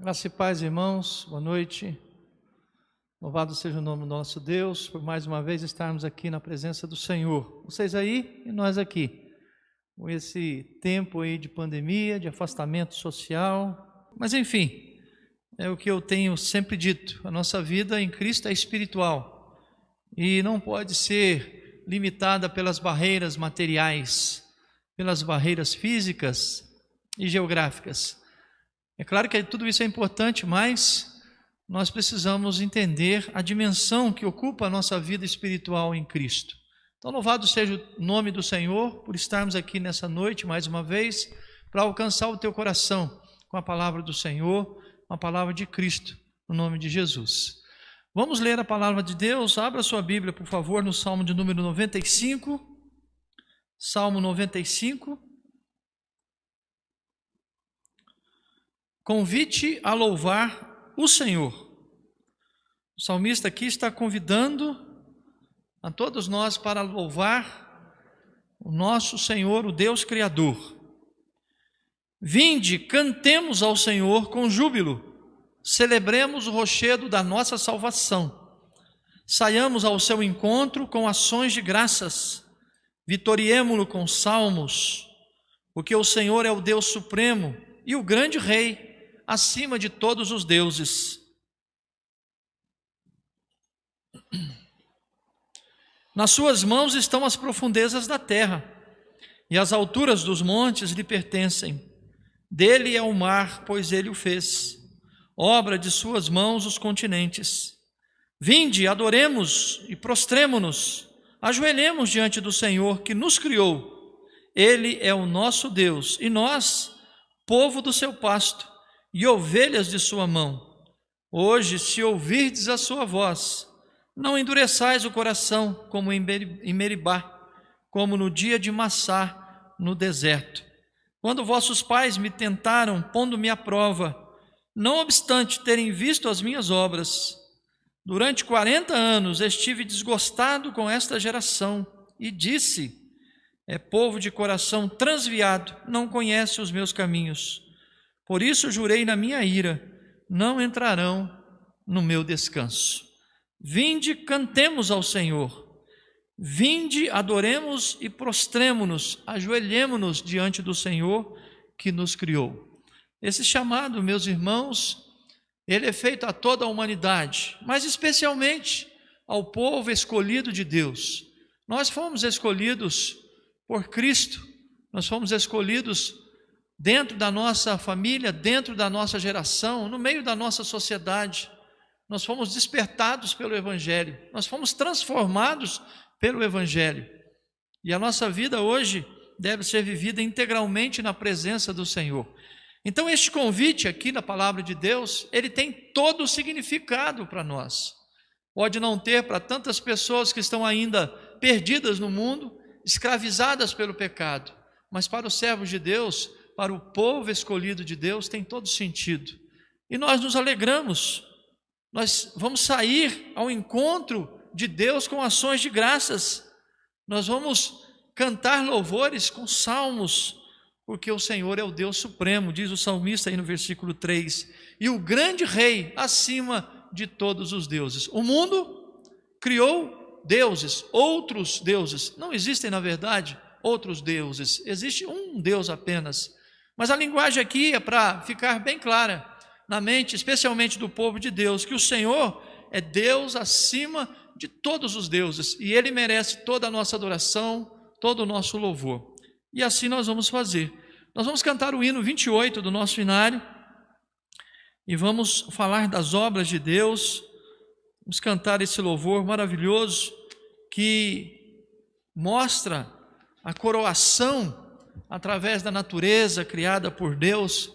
Graça e paz, irmãos, boa noite. Louvado seja o nome do nosso Deus, por mais uma vez estarmos aqui na presença do Senhor. Vocês aí e nós aqui, com esse tempo aí de pandemia, de afastamento social. Mas enfim, é o que eu tenho sempre dito, a nossa vida em Cristo é espiritual e não pode ser limitada pelas barreiras materiais, pelas barreiras físicas e geográficas. É claro que tudo isso é importante, mas nós precisamos entender a dimensão que ocupa a nossa vida espiritual em Cristo. Então, louvado seja o nome do Senhor por estarmos aqui nessa noite, mais uma vez, para alcançar o teu coração com a palavra do Senhor, com a palavra de Cristo, no nome de Jesus. Vamos ler a palavra de Deus. Abra sua Bíblia, por favor, no Salmo de número 95. Salmo 95. Convite a louvar o Senhor. O salmista aqui está convidando a todos nós para louvar o nosso Senhor, o Deus Criador. Vinde, cantemos ao Senhor com júbilo, celebremos o rochedo da nossa salvação. Saiamos ao seu encontro com ações de graças, vitoriemo-lo com salmos, porque o Senhor é o Deus supremo e o grande Rei, acima de todos os deuses. Nas suas mãos estão as profundezas da terra, e as alturas dos montes lhe pertencem. Dele é o mar, pois ele o fez, obra de suas mãos os continentes. Vinde, adoremos e prostremo-nos, ajoelhemos diante do Senhor que nos criou. Ele é o nosso Deus, e nós, povo do seu pasto, e ovelhas de sua mão. Hoje, se ouvirdes a sua voz, não endureçais o coração como em Meribá, como no dia de Massá, no deserto. Quando vossos pais me tentaram, pondo-me à prova, não obstante terem visto as minhas obras. Durante 40 anos estive desgostado com esta geração, e disse: é povo de coração transviado, não conhece os meus caminhos. Por isso jurei na minha ira, não entrarão no meu descanso. Vinde, cantemos ao Senhor. Vinde, adoremos e prostremo-nos, ajoelhemo-nos diante do Senhor que nos criou. Esse chamado, meus irmãos, ele é feito a toda a humanidade, mas especialmente ao povo escolhido de Deus. Nós fomos escolhidos por Cristo, nós fomos escolhidos dentro da nossa família, dentro da nossa geração, no meio da nossa sociedade. Nós fomos despertados pelo Evangelho, nós fomos transformados pelo Evangelho. E a nossa vida hoje deve ser vivida integralmente na presença do Senhor. Então este convite aqui na palavra de Deus, ele tem todo o significado para nós. Pode não ter para tantas pessoas que estão ainda perdidas no mundo, escravizadas pelo pecado, mas para os servos de Deus, para o povo escolhido de Deus, tem todo sentido. E nós nos alegramos, nós vamos sair ao encontro de Deus com ações de graças, nós vamos cantar louvores com salmos, porque o Senhor é o Deus supremo, diz o salmista aí no versículo 3, e o grande Rei acima de todos os deuses. O mundo criou deuses, outros deuses, não existem na verdade outros deuses, existe um Deus apenas. Mas a linguagem aqui é para ficar bem clara na mente, especialmente do povo de Deus, que o Senhor é Deus acima de todos os deuses, e Ele merece toda a nossa adoração, todo o nosso louvor. E assim nós vamos fazer. Nós vamos cantar o hino 28 do nosso inário, e vamos falar das obras de Deus, vamos cantar esse louvor maravilhoso, que mostra a coroação através da natureza criada por Deus,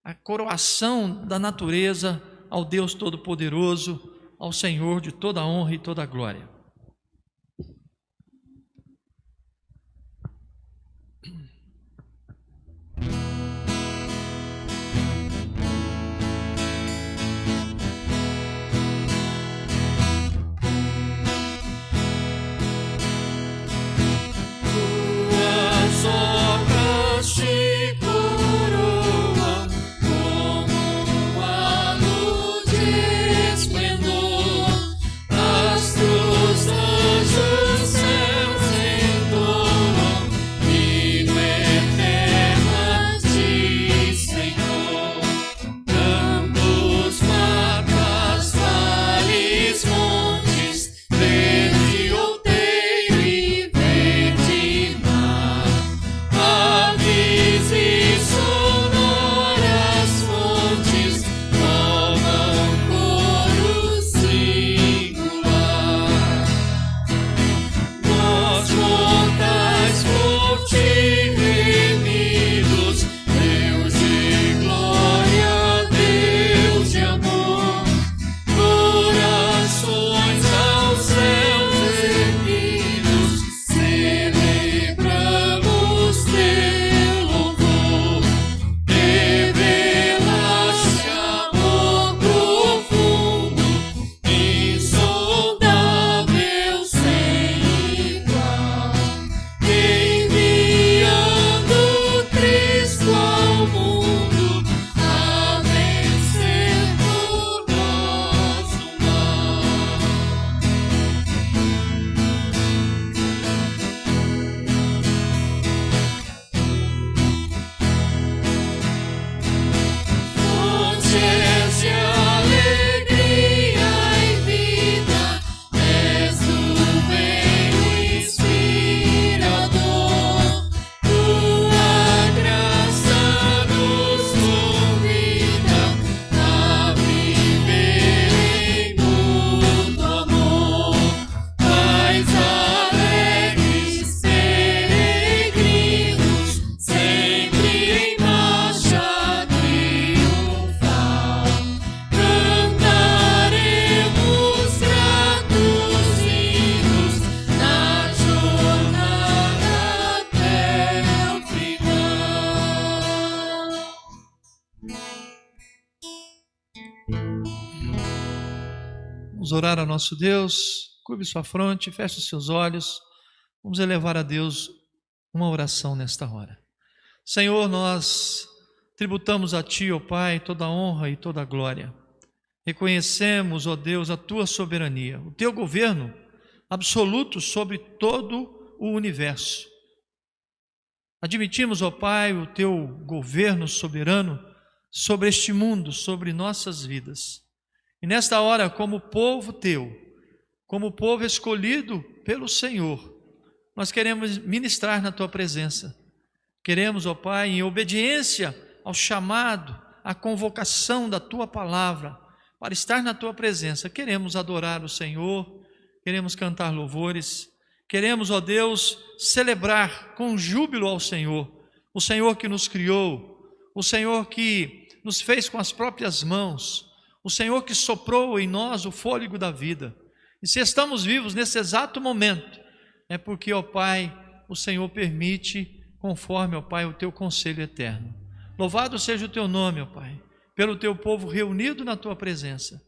a coroação da natureza ao Deus Todo-Poderoso, ao Senhor de toda a honra e toda a glória. Tuas obras te coroam como Vamos orar ao nosso Deus. Curve sua fronte, feche os seus olhos. Vamos elevar a Deus uma oração nesta hora. Senhor, nós tributamos a Ti, ó Pai, toda a honra e toda a glória. Reconhecemos, ó Deus, a Tua soberania, o Teu governo absoluto sobre todo o universo. Admitimos, ó Pai, o Teu governo soberano sobre este mundo, sobre nossas vidas. E nesta hora, como povo Teu, como povo escolhido pelo Senhor, nós queremos ministrar na Tua presença. Queremos, ó Pai, em obediência ao chamado, à convocação da Tua palavra, para estar na Tua presença, queremos adorar o Senhor, queremos cantar louvores, queremos, ó Deus, celebrar com júbilo ao Senhor, o Senhor que nos criou, o Senhor que nos fez com as próprias mãos, o Senhor que soprou em nós o fôlego da vida. E se estamos vivos nesse exato momento, é porque, ó Pai, o Senhor permite, conforme, ó Pai, o Teu conselho eterno. Louvado seja o Teu nome, ó Pai, pelo Teu povo reunido na Tua presença,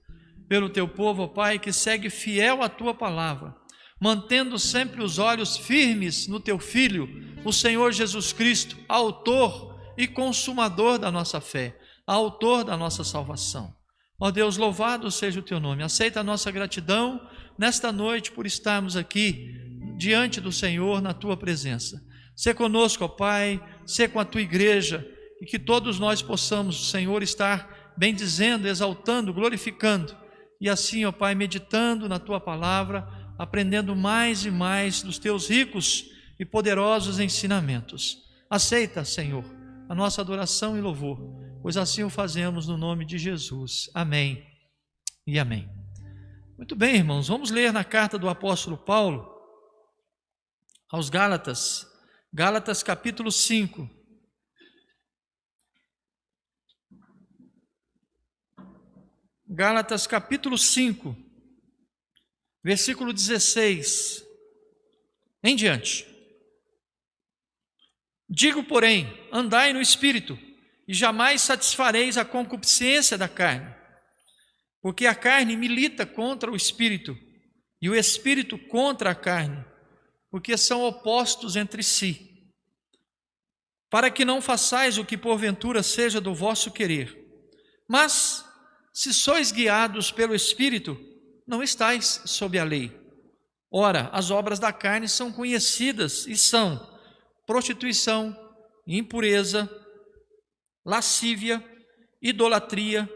pelo Teu povo, ó Pai, que segue fiel à Tua palavra, mantendo sempre os olhos firmes no Teu Filho, o Senhor Jesus Cristo, autor e consumador da nossa fé, autor da nossa salvação. Ó Deus, louvado seja o Teu nome. Aceita a nossa gratidão nesta noite por estarmos aqui diante do Senhor na Tua presença. Sê conosco, ó Pai, sê com a Tua igreja, e que todos nós possamos, Senhor, estar bendizendo, exaltando, glorificando, e assim, ó Pai, meditando na Tua palavra, aprendendo mais e mais dos Teus ricos e poderosos ensinamentos. Aceita, Senhor, a nossa adoração e louvor, pois assim o fazemos no nome de Jesus. Amém e amém. Muito bem, irmãos, vamos ler na carta do apóstolo Paulo aos Gálatas, Gálatas capítulo 5. Gálatas capítulo 5, versículo 16 em diante. Digo, porém, andai no Espírito, e jamais satisfareis a concupiscência da carne, porque a carne milita contra o Espírito, e o Espírito contra a carne, porque são opostos entre si, para que não façais o que porventura seja do vosso querer. Mas, se sois guiados pelo Espírito, não estáis sob a lei. Ora, as obras da carne são conhecidas e são prostituição, impureza, lascívia, idolatria,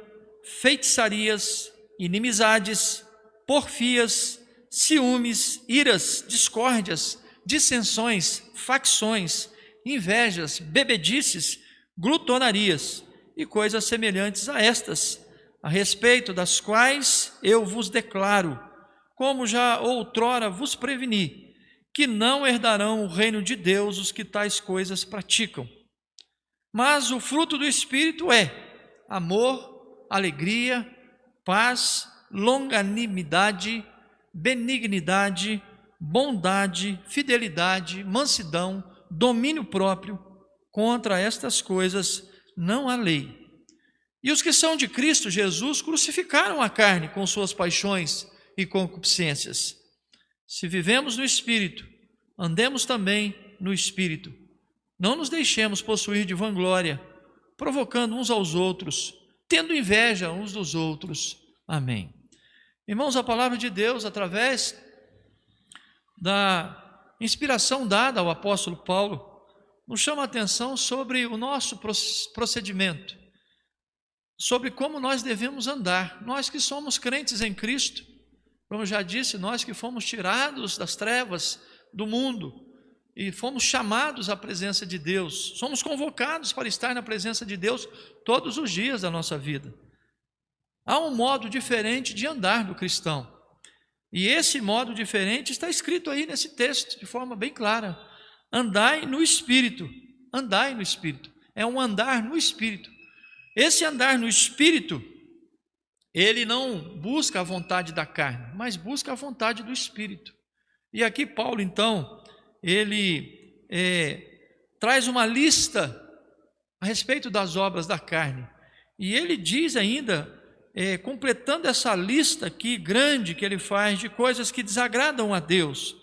feitiçarias, inimizades, porfias, ciúmes, iras, discórdias, dissensões, facções, invejas, bebedices, glutonarias e coisas semelhantes a estas, a respeito das quais eu vos declaro, como já outrora vos preveni, que não herdarão o reino de Deus os que tais coisas praticam. Mas o fruto do Espírito é amor, alegria, paz, longanimidade, benignidade, bondade, fidelidade, mansidão, domínio próprio. Contra estas coisas não há lei. E os que são de Cristo Jesus crucificaram a carne com suas paixões e concupiscências. Se vivemos no Espírito, andemos também no Espírito. Não nos deixemos possuir de vanglória, provocando uns aos outros, tendo inveja uns dos outros. Amém. Irmãos, a palavra de Deus, através da inspiração dada ao apóstolo Paulo, nos chama a atenção sobre o nosso procedimento, sobre como nós devemos andar. Nós que somos crentes em Cristo, como eu já disse, nós que fomos tirados das trevas do mundo e fomos chamados à presença de Deus, somos convocados para estar na presença de Deus todos os dias da nossa vida. Há um modo diferente de andar do cristão, e esse modo diferente está escrito aí nesse texto de forma bem clara: andai no Espírito, andai no Espírito, é um andar no Espírito. Esse andar no Espírito, ele não busca a vontade da carne, mas busca a vontade do Espírito. E aqui Paulo, então, ele traz uma lista a respeito das obras da carne. E ele diz ainda completando essa lista aqui grande que ele faz de coisas que desagradam a Deus.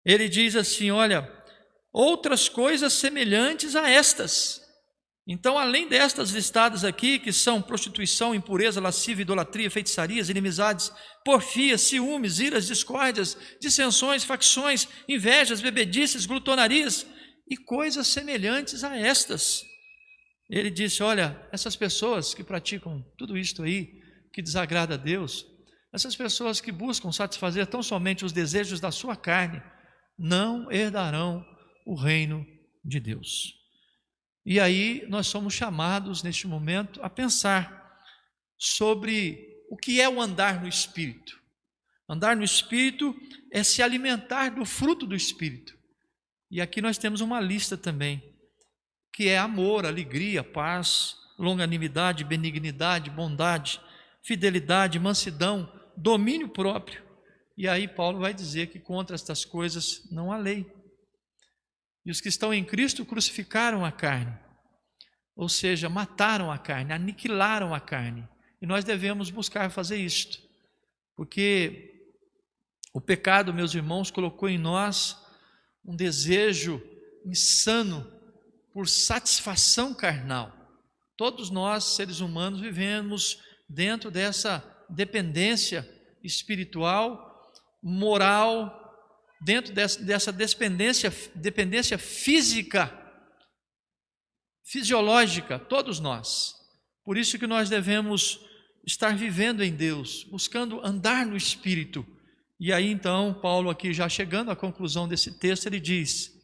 Ele diz assim, olha, outras coisas semelhantes a estas. Então, além destas listadas aqui, que são prostituição, impureza, lascívia, idolatria, feitiçarias, inimizades, porfias, ciúmes, iras, discórdias, dissensões, facções, invejas, bebedices, glutonarias e coisas semelhantes a estas. Ele disse, olha, essas pessoas que praticam tudo isto aí, que desagrada a Deus, essas pessoas que buscam satisfazer tão somente os desejos da sua carne, não herdarão o reino de Deus. E aí nós somos chamados neste momento a pensar sobre o que é o andar no Espírito. Andar no Espírito é se alimentar do fruto do Espírito. E aqui nós temos uma lista também, que é amor, alegria, paz, longanimidade, benignidade, bondade, fidelidade, mansidão, domínio próprio. E aí Paulo vai dizer que contra estas coisas não há lei. E os que estão em Cristo crucificaram a carne, ou seja, mataram a carne, aniquilaram a carne. E nós devemos buscar fazer isto, porque o pecado, meus irmãos, colocou em nós um desejo insano por satisfação carnal. Todos nós, seres humanos, vivemos dentro dessa dependência espiritual, moral, dentro dessa dependência física, fisiológica, todos nós. Por isso que nós devemos estar vivendo em Deus, buscando andar no Espírito. E aí então, Paulo aqui já chegando à conclusão desse texto, ele diz,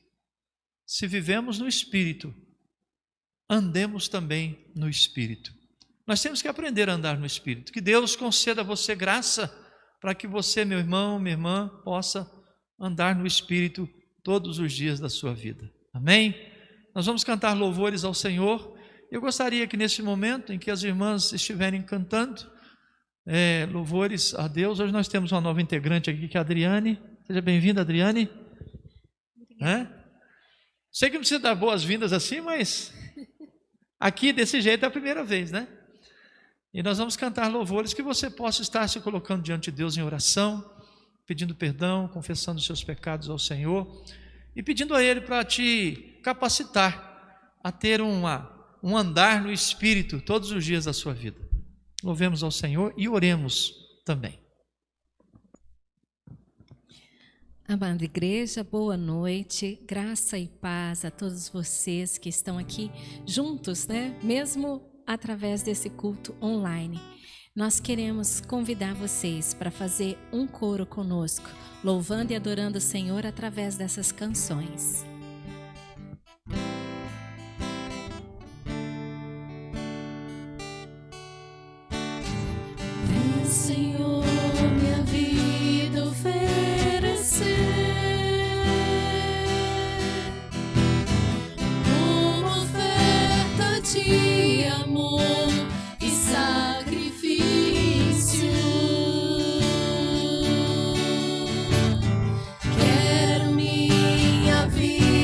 se vivemos no Espírito, andemos também no Espírito. Nós temos que aprender a andar no Espírito. Que Deus conceda a você graça para que você, meu irmão, minha irmã, possa andar no Espírito todos os dias da sua vida. Amém? Nós vamos cantar louvores ao Senhor. Eu gostaria que nesse momento em que as irmãs estiverem cantando louvores a Deus, hoje nós temos uma nova integrante aqui, que é a Adriane. Seja bem-vinda, Adriane. Sei que não precisa dar boas-vindas assim, mas aqui desse jeito é a primeira vez, né? E nós vamos cantar louvores, que você possa estar se colocando diante de Deus em oração, pedindo perdão, confessando os seus pecados ao Senhor e pedindo a Ele para te capacitar a ter um andar no Espírito todos os dias da sua vida. Louvemos ao Senhor e oremos também. Amada igreja, boa noite, graça e paz a todos vocês que estão aqui juntos, né? Mesmo através desse culto online. Nós queremos convidar vocês para fazer um coro conosco, louvando e adorando o Senhor através dessas canções. Senhor, minha vida oferecer uma oferta de amor e sacrifício. Quero minha vida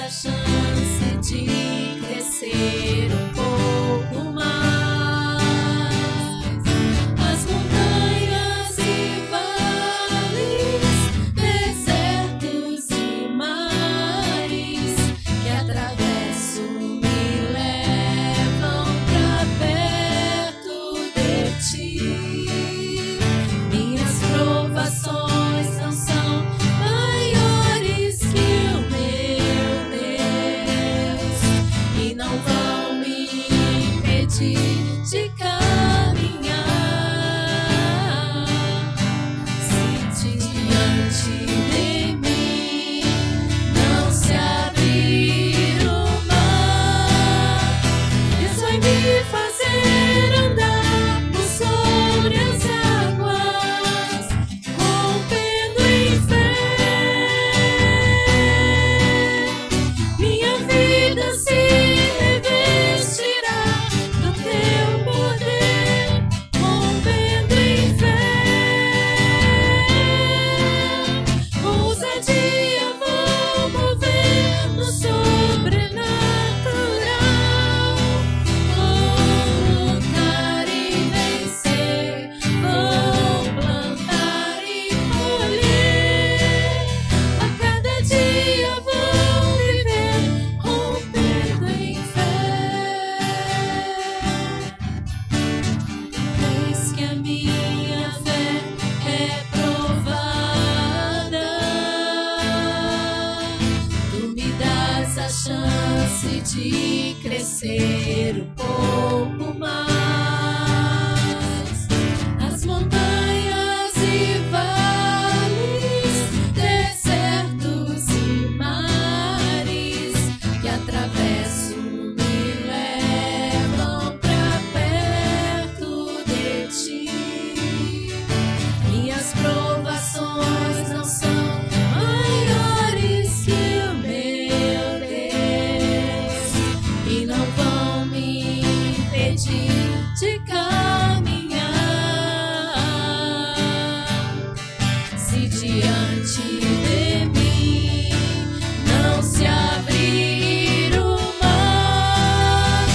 a chance de crescer um pouco mais. As montanhas e vales, desertos e mares que atravesso me levam pra perto de ti. Minhas provações não são maiores que o meu Deus e não vão me impedir de caminhar. Se diante de mim não se abrir o mar, Deus vai me fazer andar por sobre as águas, rompendo em fé. Minha vida se revestirá do teu poder, rompendo em fé. Ousadia vou mover no sobrenatural. Vou lutar e vencer, vou plantar e colher. A cada dia vou viver rompendo em fé. Eis que a minha fé é provada, tu me dás a chance de crescer um pouco mais. As montanhas e vales, desertos e mares que atravesso me levam pra perto de ti. Minhas provações não são maiores que o meu Deus e não vão me impedir de caminhar. Se diante de mim não se abrir o mar,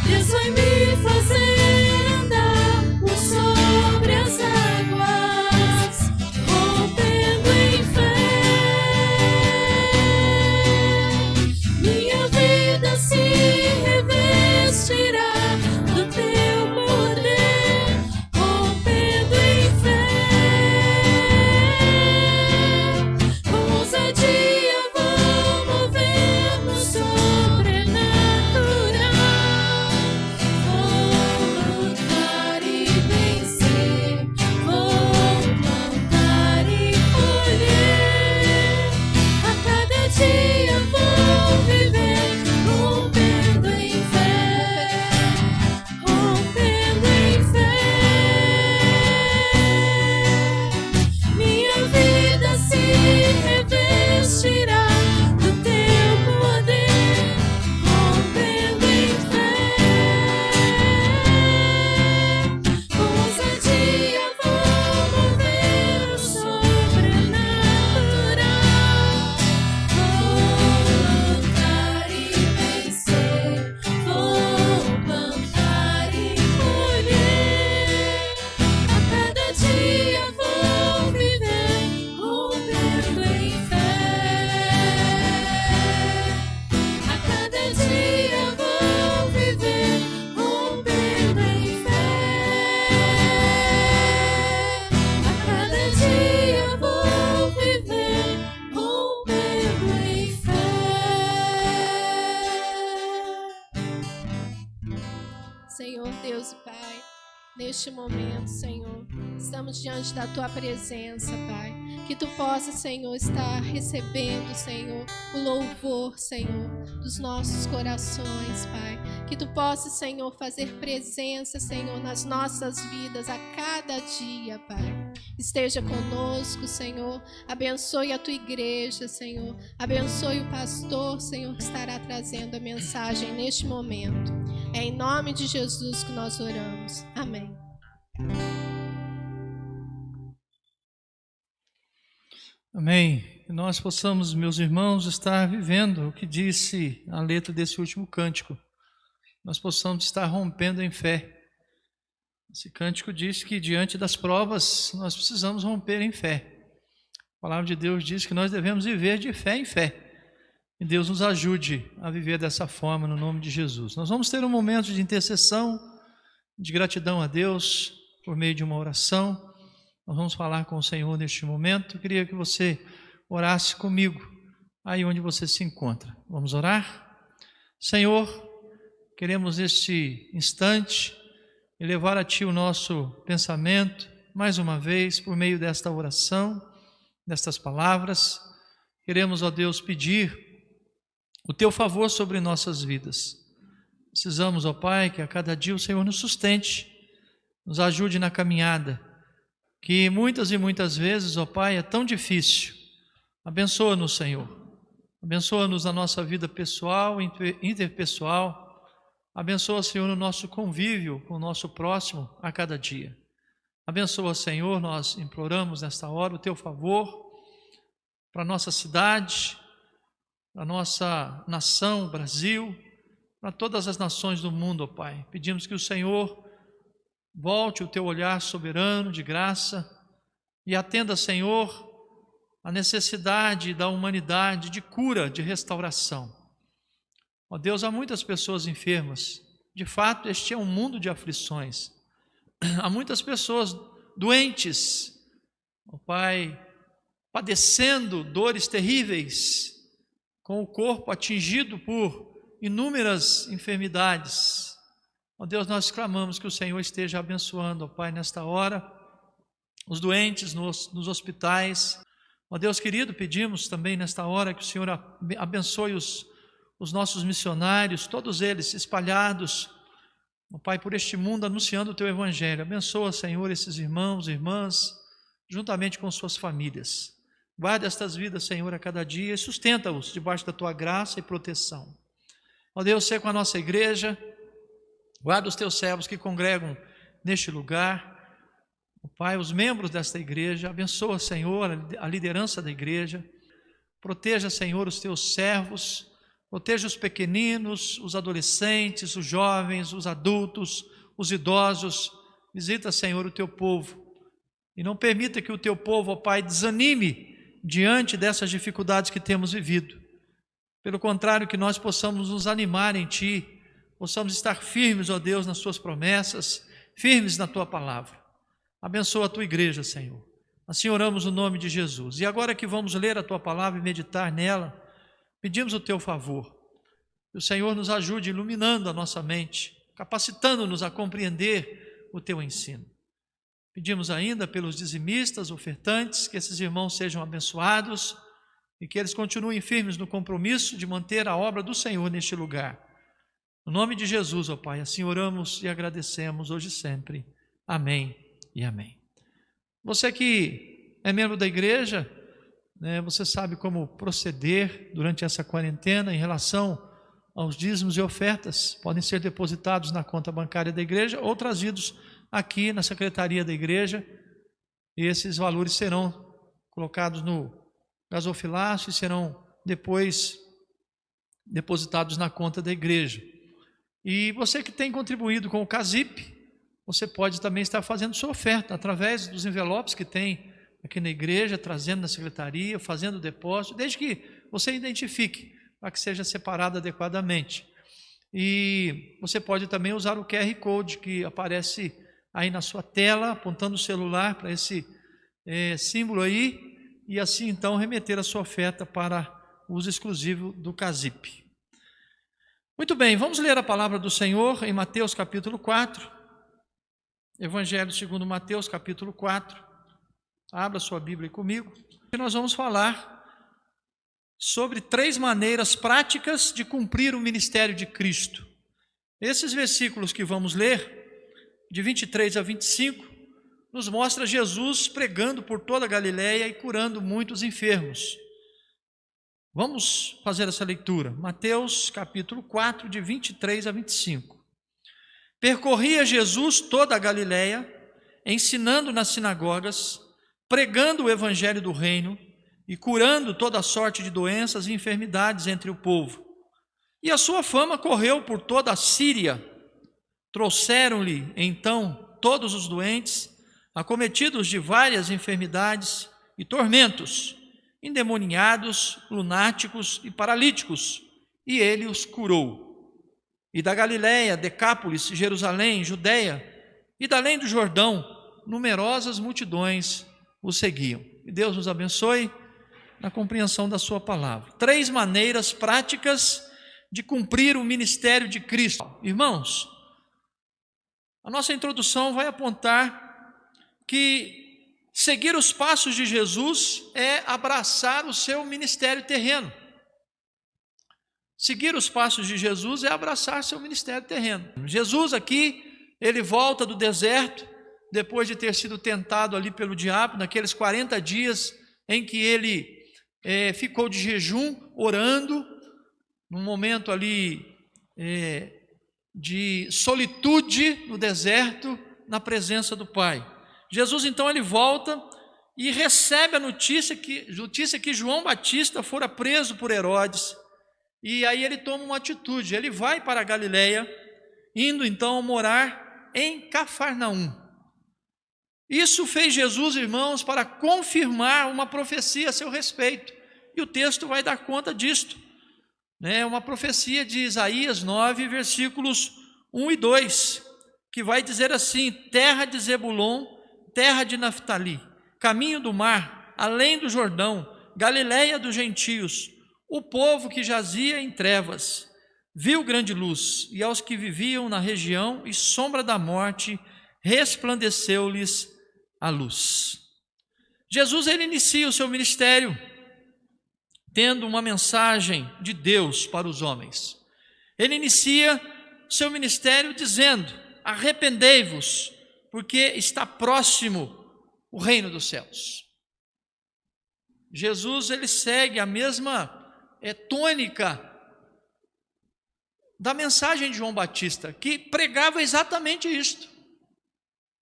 Deus vai me fazer andar por sobre as águas, rompendo em fé. Minha vida se revestirá do teu poder, rompendo em fé. Com ousadia vou mover no sobrenatural. Vou lutar e vencer, vou plantar e colher. A cada dia vou viver rompendo em fé, rompendo em fé. Minha vida se revestirá do teu poder, rompendo em fé. Com ousadia vou mover o sobrenatural. Vou lutar e vencer, vou plantar e colher. A cada dia vou viver rompendo em fé. A cada dia vou viver rompendo em fé. A cada dia vou viver rompendo em fé. Senhor Deus e Pai, neste momento, Senhor, estamos diante da Tua presença, Pai. Que Tu possa, Senhor, estar recebendo, Senhor, o louvor, Senhor, dos nossos corações, Pai. Que Tu possa, Senhor, fazer presença, Senhor, nas nossas vidas a cada dia, Pai. Esteja conosco, Senhor. Abençoe a Tua igreja, Senhor. Abençoe o pastor, Senhor, que estará trazendo a mensagem neste momento. É em nome de Jesus que nós oramos. Amém. Amém. que nós possamos, meus irmãos, estar vivendo o que disse a letra desse último cântico. Nós possamos estar rompendo em fé. Esse cântico diz que diante das provas nós precisamos romper em fé. A palavra de Deus diz que nós devemos viver de fé em fé. E Deus nos ajude a viver dessa forma no nome de Jesus. Nós vamos ter um momento de intercessão, de gratidão a Deus por meio de uma oração. Nós vamos falar com o Senhor neste momento. Eu queria que você orasse comigo aí onde você se encontra. Vamos orar? Senhor, queremos neste instante elevar a Ti o nosso pensamento, mais uma vez, por meio desta oração, destas palavras. Queremos, ó Deus, pedir o Teu favor sobre nossas vidas. Precisamos, ó Pai, que a cada dia o Senhor nos sustente, nos ajude na caminhada, que muitas e muitas vezes, ó Pai, é tão difícil. Abençoa-nos, Senhor. Abençoa-nos na nossa vida pessoal, interpessoal. Abençoa, Senhor, o nosso convívio com o nosso próximo a cada dia. Abençoa, Senhor, nós imploramos nesta hora o Teu favor para a nossa cidade, para a nossa nação, Brasil, para todas as nações do mundo, ó Pai. Pedimos que o Senhor volte o Teu olhar soberano de graça e atenda, Senhor, a necessidade da humanidade de cura, de restauração. Ó Deus, há muitas pessoas enfermas. De fato, este é um mundo de aflições. Há muitas pessoas doentes, ó Pai, padecendo dores terríveis, com o corpo atingido por inúmeras enfermidades. Ó Deus, nós clamamos que o Senhor esteja abençoando, ó Pai, nesta hora, os doentes nos hospitais. Ó Deus querido, pedimos também nesta hora que o Senhor abençoe os nossos missionários, todos eles espalhados, ó Pai, por este mundo, anunciando o Teu Evangelho. Abençoa, Senhor, esses irmãos e irmãs, juntamente com suas famílias. Guarda estas vidas, Senhor, a cada dia e sustenta-os debaixo da Tua graça e proteção. Ó Deus, seja com a nossa igreja, guarda os Teus servos que congregam neste lugar. Ó Pai, os membros desta igreja, abençoa, Senhor, a liderança da igreja. Proteja, Senhor, os Teus servos, proteja os pequeninos, os adolescentes, os jovens, os adultos, os idosos. Visita, Senhor, o Teu povo e não permita que o Teu povo, ó Pai, desanime diante dessas dificuldades que temos vivido. Pelo contrário, que nós possamos nos animar em Ti, possamos estar firmes, ó Deus, nas Suas promessas, firmes na Tua palavra. Abençoa a Tua igreja, Senhor. Assim oramos no nome de Jesus. E agora que vamos ler a Tua palavra e meditar nela, pedimos o Teu favor. Que o Senhor nos ajude iluminando a nossa mente, capacitando-nos a compreender o Teu ensino. Pedimos ainda pelos dizimistas, ofertantes, que esses irmãos sejam abençoados e que eles continuem firmes no compromisso de manter a obra do Senhor neste lugar. No nome de Jesus, ó Pai, assim oramos e agradecemos hoje e sempre. Amém e amém. Você que é membro da igreja, né, você sabe como proceder durante essa quarentena em relação aos dízimos e ofertas. Podem ser depositados na conta bancária da igreja ou trazidos aqui na secretaria da igreja, e esses valores serão colocados no gasofilácio e serão depois depositados na conta da igreja. E você que tem contribuído com o CASIP, você pode também estar fazendo sua oferta através dos envelopes que tem aqui na igreja, trazendo na secretaria, fazendo o depósito, desde que você identifique, para que seja separado adequadamente. E você pode também usar o QR Code que aparece aí na sua tela, apontando o celular para esse símbolo aí, e assim então remeter a sua oferta para uso exclusivo do CASIP. Muito bem, vamos ler a palavra do Senhor em Mateus capítulo 4, Evangelho segundo Mateus capítulo 4, abra sua Bíblia comigo, e nós vamos falar sobre 3 maneiras práticas de cumprir o ministério de Cristo. Esses versículos que vamos ler, de 23 a 25, nos mostra Jesus pregando por toda a Galileia e curando muitos enfermos. Vamos fazer essa leitura. Mateus capítulo 4, de 23 a 25. Percorria Jesus toda a Galileia, ensinando nas sinagogas, pregando o evangelho do reino e curando toda sorte de doenças e enfermidades entre o povo. E a sua fama correu por toda a Síria. Trouxeram-lhe então todos os doentes, acometidos de várias enfermidades e tormentos, endemoniados, lunáticos e paralíticos, e ele os curou. E da Galiléia, Decápolis, Jerusalém, Judeia e da além do Jordão, numerosas multidões o seguiam. E Deus nos abençoe na compreensão da sua palavra. 3 maneiras práticas de cumprir o ministério de Cristo. Irmãos, a nossa introdução vai apontar que seguir os passos de Jesus é abraçar o seu ministério terreno. Seguir os passos de Jesus é abraçar seu ministério terreno. Jesus aqui, ele volta do deserto, depois de ter sido tentado ali pelo diabo, naqueles 40 dias em que ele ficou de jejum, orando, num momento ali de solitude no deserto, na presença do Pai. Jesus então ele volta e recebe a notícia que João Batista fora preso por Herodes, e aí ele toma uma atitude, ele vai para a Galiléia, indo então morar em Cafarnaum. Isso fez Jesus, irmãos, para confirmar uma profecia a seu respeito, e o texto vai dar conta disto, uma profecia de Isaías 9, versículos 1 e 2, que vai dizer assim: terra de Zebulon, terra de Naftali, caminho do mar, além do Jordão, Galiléia dos gentios, o povo que jazia em trevas viu grande luz, e aos que viviam na região e sombra da morte resplandeceu-lhes a luz. Jesus ele inicia o seu ministério tendo uma mensagem de Deus para os homens. Ele inicia seu ministério dizendo: arrependei-vos, porque está próximo o reino dos céus. Jesus ele segue a mesma tônica da mensagem de João Batista, que pregava exatamente isto: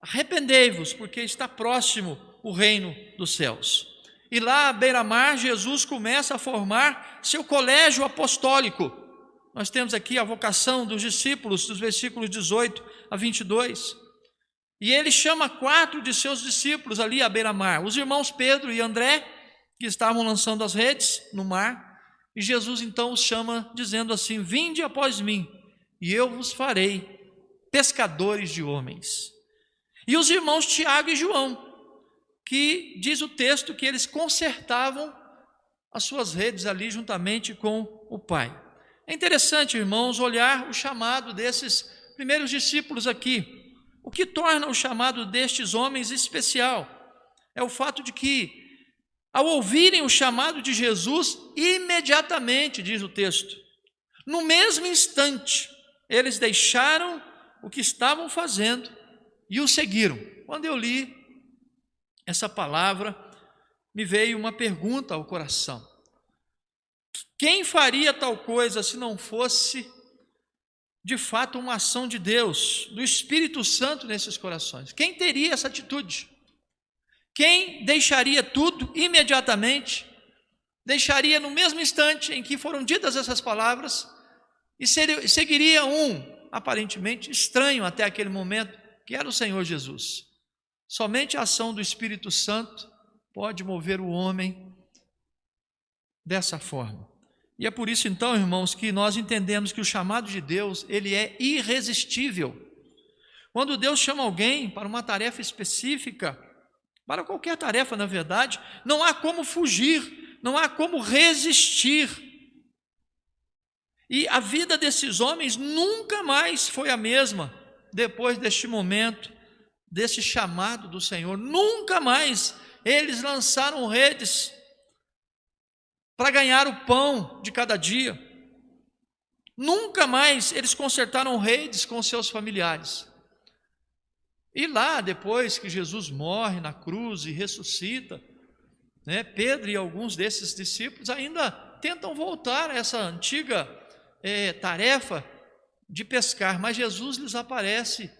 arrependei-vos, porque está próximo o reino dos céus. E lá à beira-mar, Jesus começa a formar seu colégio apostólico. Nós temos aqui a vocação dos discípulos, dos versículos 18 a 22. E ele chama 4 de seus discípulos ali à beira-mar, os irmãos Pedro e André, que estavam lançando as redes no mar. E Jesus então os chama dizendo assim: vinde após mim, e eu vos farei pescadores de homens. E os irmãos Tiago e João, que diz o texto que eles consertavam as suas redes ali juntamente com o Pai. É interessante, irmãos, olhar o chamado desses primeiros discípulos aqui. O que torna o chamado destes homens especial é o fato de que, ao ouvirem o chamado de Jesus, imediatamente, diz o texto, no mesmo instante, eles deixaram o que estavam fazendo e o seguiram. Quando eu li essa palavra, me veio uma pergunta ao coração: quem faria tal coisa se não fosse de fato uma ação de Deus, do Espírito Santo nesses corações? Quem teria essa atitude? Quem deixaria tudo imediatamente, deixaria no mesmo instante em que foram ditas essas palavras e seguiria aparentemente estranho até aquele momento, que era o Senhor Jesus? Somente a ação do Espírito Santo pode mover o homem dessa forma. E é por isso então, irmãos, que nós entendemos que o chamado de Deus, ele é irresistível. Quando Deus chama alguém para uma tarefa específica, para qualquer tarefa, na verdade, não há como fugir, não há como resistir. E a vida desses homens nunca mais foi a mesma depois deste momento, desse chamado do Senhor. Nunca mais eles lançaram redes para ganhar o pão de cada dia. Nunca mais eles consertaram redes com seus familiares. E lá, depois que Jesus morre na cruz e ressuscita, Pedro e alguns desses discípulos ainda tentam voltar a essa antiga tarefa de pescar, mas Jesus lhes aparece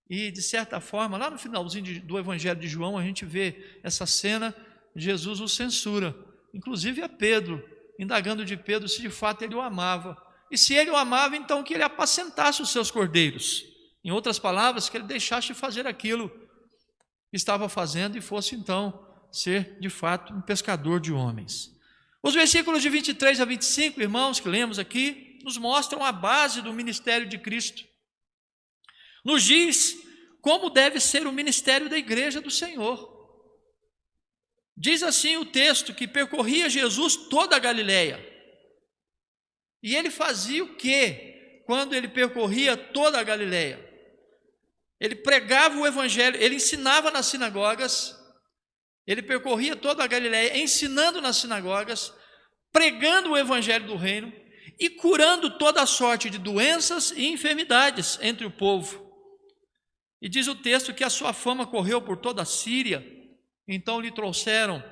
e, de certa forma, lá no finalzinho do Evangelho de João, a gente vê essa cena, Jesus os censura inclusive a Pedro, indagando de Pedro se de fato ele o amava. E se ele o amava, então que ele apacentasse os seus cordeiros. Em outras palavras, que ele deixasse de fazer aquilo que estava fazendo e fosse então ser de fato um pescador de homens. Os versículos de 23 a 25, irmãos, que lemos aqui, nos mostram a base do ministério de Cristo. Nos diz como deve ser o ministério da igreja do Senhor. Diz assim o texto que percorria Jesus toda a Galileia. E ele fazia o quê quando ele percorria toda a Galileia? Ele pregava o evangelho, ele ensinava nas sinagogas, ele percorria toda a Galileia, ensinando nas sinagogas, pregando o evangelho do reino e curando toda a sorte de doenças e enfermidades entre o povo. E diz o texto que a sua fama correu por toda a Síria, então lhe trouxeram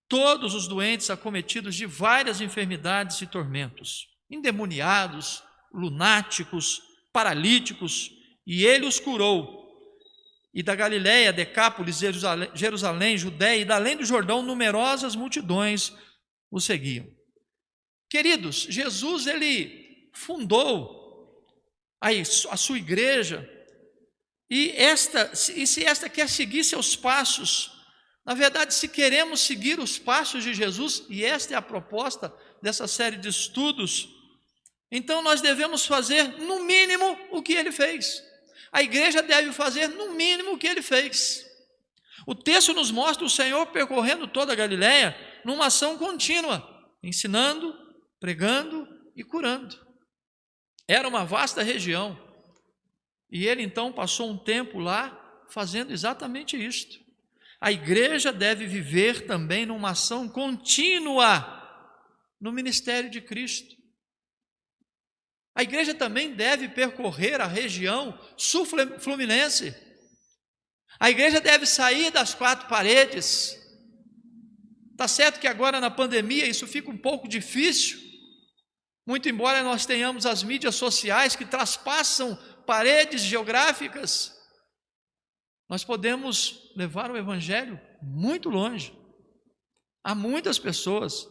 todos os doentes acometidos de várias enfermidades e tormentos, endemoniados, lunáticos, paralíticos, e ele os curou. E da Galiléia, Decápolis, Jerusalém, Judéia e da além do Jordão, numerosas multidões o seguiam. Queridos, Jesus, ele fundou a sua igreja, e se esta quer seguir seus passos, na verdade, se queremos seguir os passos de Jesus, e esta é a proposta dessa série de estudos, então nós devemos fazer no mínimo o que ele fez. A igreja deve fazer no mínimo o que ele fez. O texto nos mostra o Senhor percorrendo toda a Galileia numa ação contínua, ensinando, pregando e curando. Era uma vasta região, e ele então passou um tempo lá fazendo exatamente isto. A igreja deve viver também numa ação contínua no ministério de Cristo. A igreja também deve percorrer a região sul-fluminense. A igreja deve sair das quatro paredes. Está certo que agora na pandemia isso fica um pouco difícil, muito embora nós tenhamos as mídias sociais que traspassam paredes geográficas, nós podemos levar o evangelho muito longe, a muitas pessoas,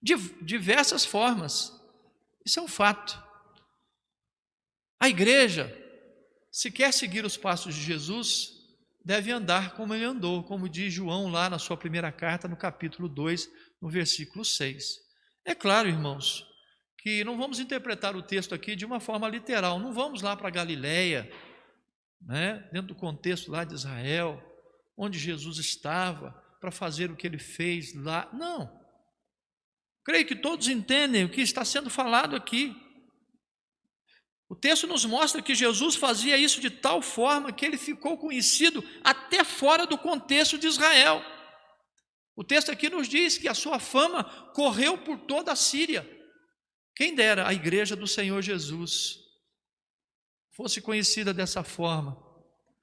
de diversas formas. Isso é um fato. A igreja, se quer seguir os passos de Jesus, deve andar como ele andou, como diz João lá na sua primeira carta, no capítulo 2, no versículo 6. É claro, irmãos, que não vamos interpretar o texto aqui de uma forma literal, não vamos lá para Galiléia, dentro do contexto lá de Israel, onde Jesus estava, para fazer o que ele fez lá. Não. Creio que todos entendem o que está sendo falado aqui. O texto nos mostra que Jesus fazia isso de tal forma que ele ficou conhecido até fora do contexto de Israel. O texto aqui nos diz que a sua fama correu por toda a Síria. Quem dera a igreja do Senhor Jesus fosse conhecida dessa forma,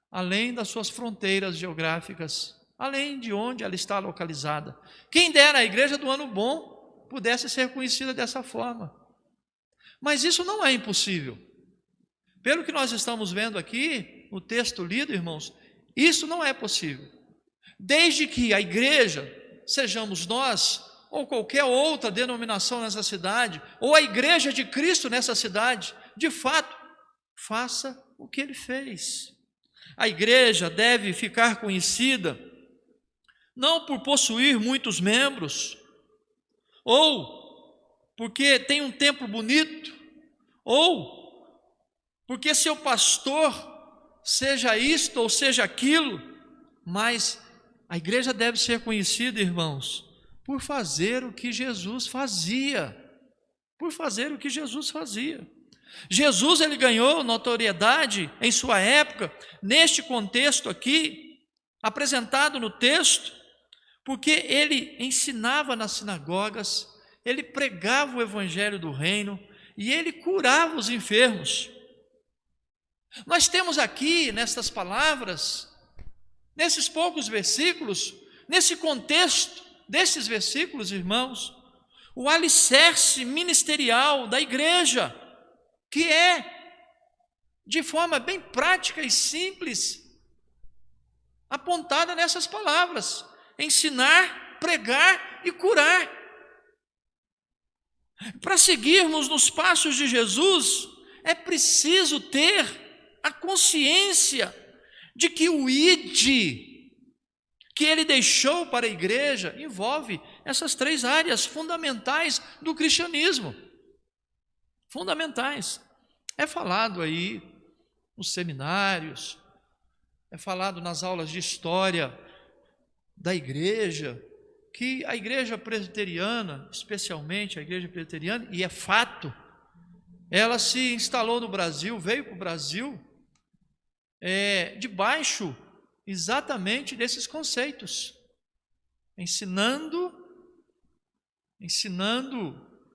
além das suas fronteiras geográficas, além de onde ela está localizada. Quem dera a igreja do Ano Bom pudesse ser conhecida dessa forma. Mas isso não é impossível. Pelo que nós estamos vendo aqui, o texto lido, irmãos, isso não é possível. Desde que a igreja, sejamos nós, ou qualquer outra denominação nessa cidade, ou a igreja de Cristo nessa cidade, de fato, faça o que ele fez. A igreja deve ficar conhecida, não por possuir muitos membros, ou porque tem um templo bonito, ou porque seu pastor seja isto ou seja aquilo, mas a igreja deve ser conhecida, irmãos, por fazer o que Jesus fazia, por fazer o que Jesus fazia. Jesus, ele ganhou notoriedade em sua época, neste contexto aqui, apresentado no texto, porque ele ensinava nas sinagogas, ele pregava o evangelho do reino e ele curava os enfermos. Nós temos aqui, nestas palavras, nesses poucos versículos, nesse contexto desses versículos, irmãos, o alicerce ministerial da igreja, que é, de forma bem prática e simples, apontada nessas palavras: ensinar, pregar e curar. Para seguirmos nos passos de Jesus, é preciso ter a consciência de que o ide que ele deixou para a igreja envolve essas 3 áreas fundamentais do cristianismo. Fundamentais. É falado aí nos seminários, é falado nas aulas de história da igreja, que a igreja presbiteriana, especialmente a igreja presbiteriana, e é fato, ela se instalou no Brasil, veio para o Brasil, debaixo exatamente desses conceitos, ensinando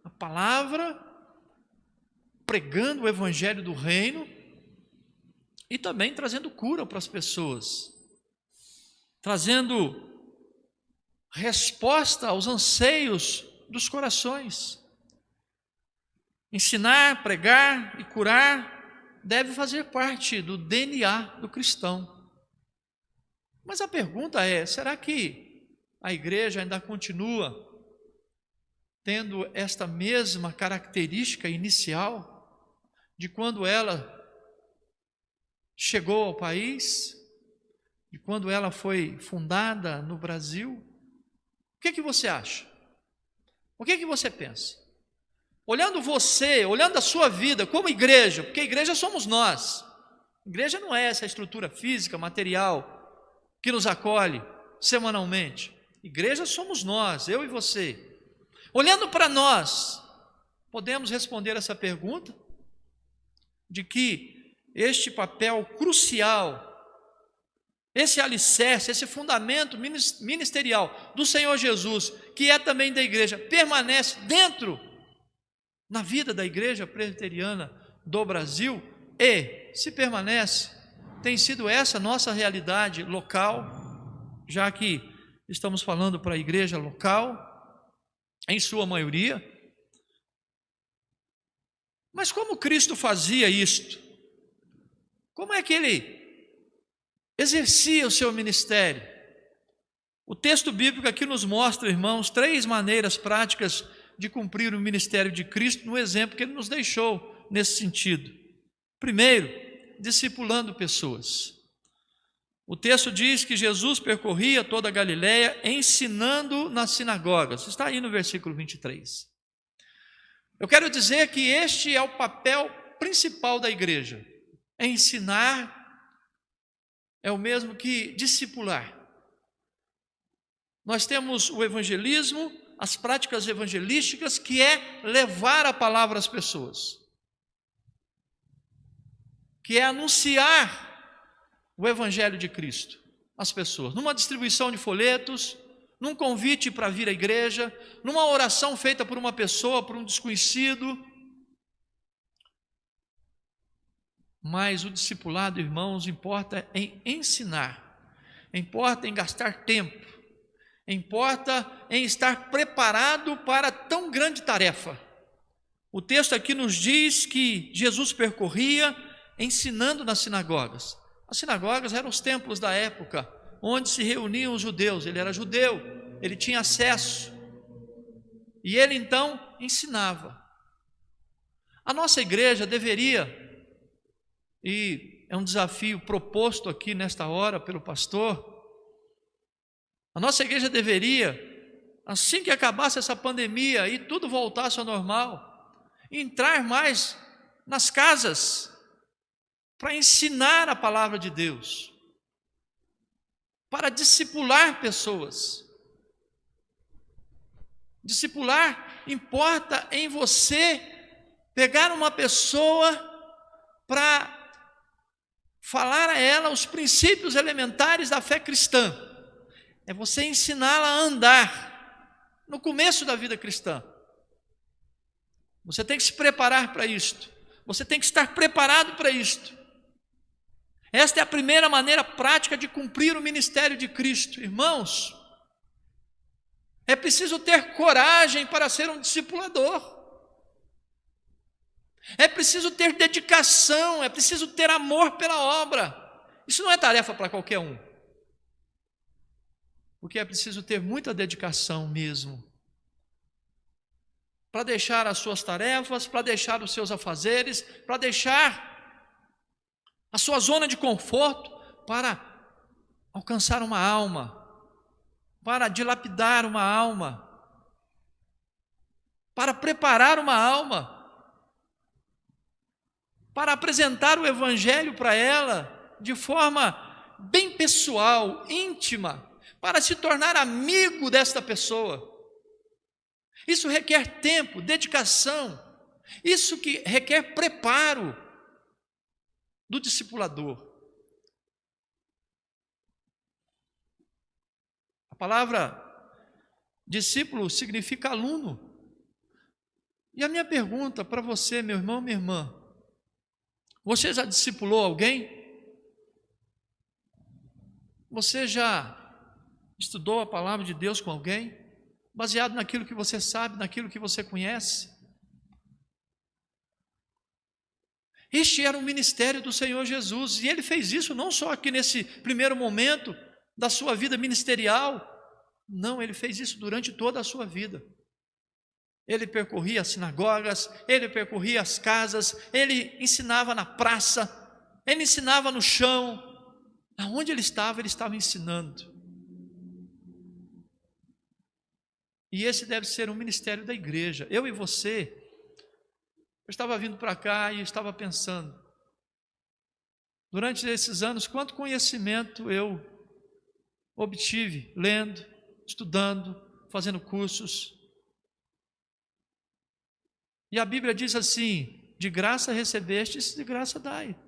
a palavra, pregando o evangelho do reino e também trazendo cura para as pessoas, trazendo resposta aos anseios dos corações. Ensinar, pregar e curar deve fazer parte do DNA do cristão. Mas a pergunta é, será que a igreja ainda continua tendo esta mesma característica inicial de quando ela chegou ao país, de quando ela foi fundada no Brasil? O que você acha? O que você pensa? Olhando a sua vida como igreja, porque a igreja somos nós. A igreja não é essa estrutura física, material, que nos acolhe semanalmente. Igreja somos nós, eu e você. Olhando para nós, podemos responder essa pergunta? De que este papel crucial, esse alicerce, esse fundamento ministerial do Senhor Jesus, que é também da igreja, permanece na vida da igreja presbiteriana do Brasil, e, se permanece, tem sido essa nossa realidade local, já que estamos falando para a igreja local, em sua maioria. Mas como Cristo fazia isto? Como é que ele exercia o seu ministério? O texto bíblico aqui nos mostra, irmãos, 3 maneiras práticas de cumprir o ministério de Cristo, no exemplo que ele nos deixou nesse sentido. Primeiro, discipulando pessoas. O texto diz que Jesus percorria toda a Galileia, ensinando nas sinagogas. Está aí no versículo 23. Eu quero dizer que este é o papel principal da igreja. Ensinar é o mesmo que discipular. Nós temos o evangelismo, as práticas evangelísticas, que é levar a palavra às pessoas, que é anunciar o evangelho de Cristo às pessoas, numa distribuição de folhetos, num convite para vir à igreja, numa oração feita por uma pessoa, por um desconhecido. Mas o discipulado, irmãos, importa em ensinar, importa em gastar tempo, importa em estar preparado para tão grande tarefa. O texto aqui nos diz que Jesus percorria ensinando nas sinagogas. As sinagogas eram os templos da época, onde se reuniam os judeus. Ele era judeu, ele tinha acesso, e ele então ensinava. A nossa igreja deveria, e é um desafio proposto aqui nesta hora pelo pastor, a nossa igreja deveria, assim que acabasse essa pandemia e tudo voltasse ao normal, entrar mais nas casas para ensinar a palavra de Deus, para discipular pessoas. Discipular importa em você pegar uma pessoa para falar a ela os princípios elementares da fé cristã. É você ensiná-la a andar no começo da vida cristã. Você tem que se preparar para isto. Você tem que estar preparado para isto. Esta é a primeira maneira prática de cumprir o ministério de Cristo. Irmãos, é preciso ter coragem para ser um discipulador. É preciso ter dedicação, é preciso ter amor pela obra. Isso não é tarefa para qualquer um. porque é preciso ter muita dedicação mesmo, para deixar as suas tarefas, para deixar os seus afazeres, para deixar a sua zona de conforto, para alcançar uma alma, para dilapidar uma alma, para preparar uma alma, para apresentar o Evangelho para ela de forma bem pessoal, íntima, para se tornar amigo desta pessoa. Isso requer tempo, dedicação, isso que requer preparo do discipulador. A palavra discípulo significa aluno. E a minha pergunta para você, meu irmão, minha irmã: você já discipulou alguém? Você já estudou a palavra de Deus com alguém? Baseado naquilo que você sabe, naquilo que você conhece? Este era o ministério do Senhor Jesus, e Ele fez isso não só aqui nesse primeiro momento da sua vida ministerial, não, Ele fez isso durante toda a sua vida. Ele percorria as sinagogas, Ele percorria as casas, Ele ensinava na praça, Ele ensinava no chão. Aonde Ele estava ensinando. E esse deve ser um ministério da igreja. Eu e você, eu estava vindo para cá e estava pensando, durante esses anos, quanto conhecimento eu obtive, lendo, estudando, fazendo cursos. E a Bíblia diz assim: de graça recebestes, de graça dai.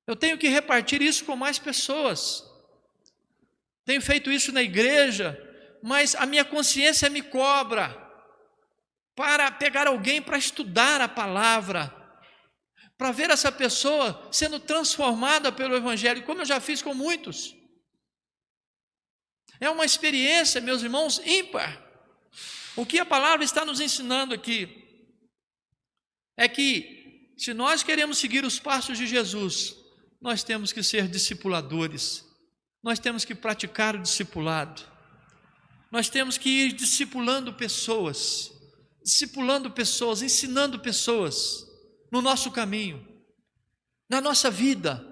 Eu tenho que repartir isso com mais pessoas. Tenho feito isso na igreja, mas a minha consciência me cobra para pegar alguém para estudar a palavra, para ver essa pessoa sendo transformada pelo Evangelho, como eu já fiz com muitos. É uma experiência, meus irmãos, ímpar. O que a palavra está nos ensinando aqui é que, se nós queremos seguir os passos de Jesus, nós temos que ser discipuladores, nós temos que praticar o discipulado, nós temos que ir discipulando pessoas, ensinando pessoas no nosso caminho, na nossa vida,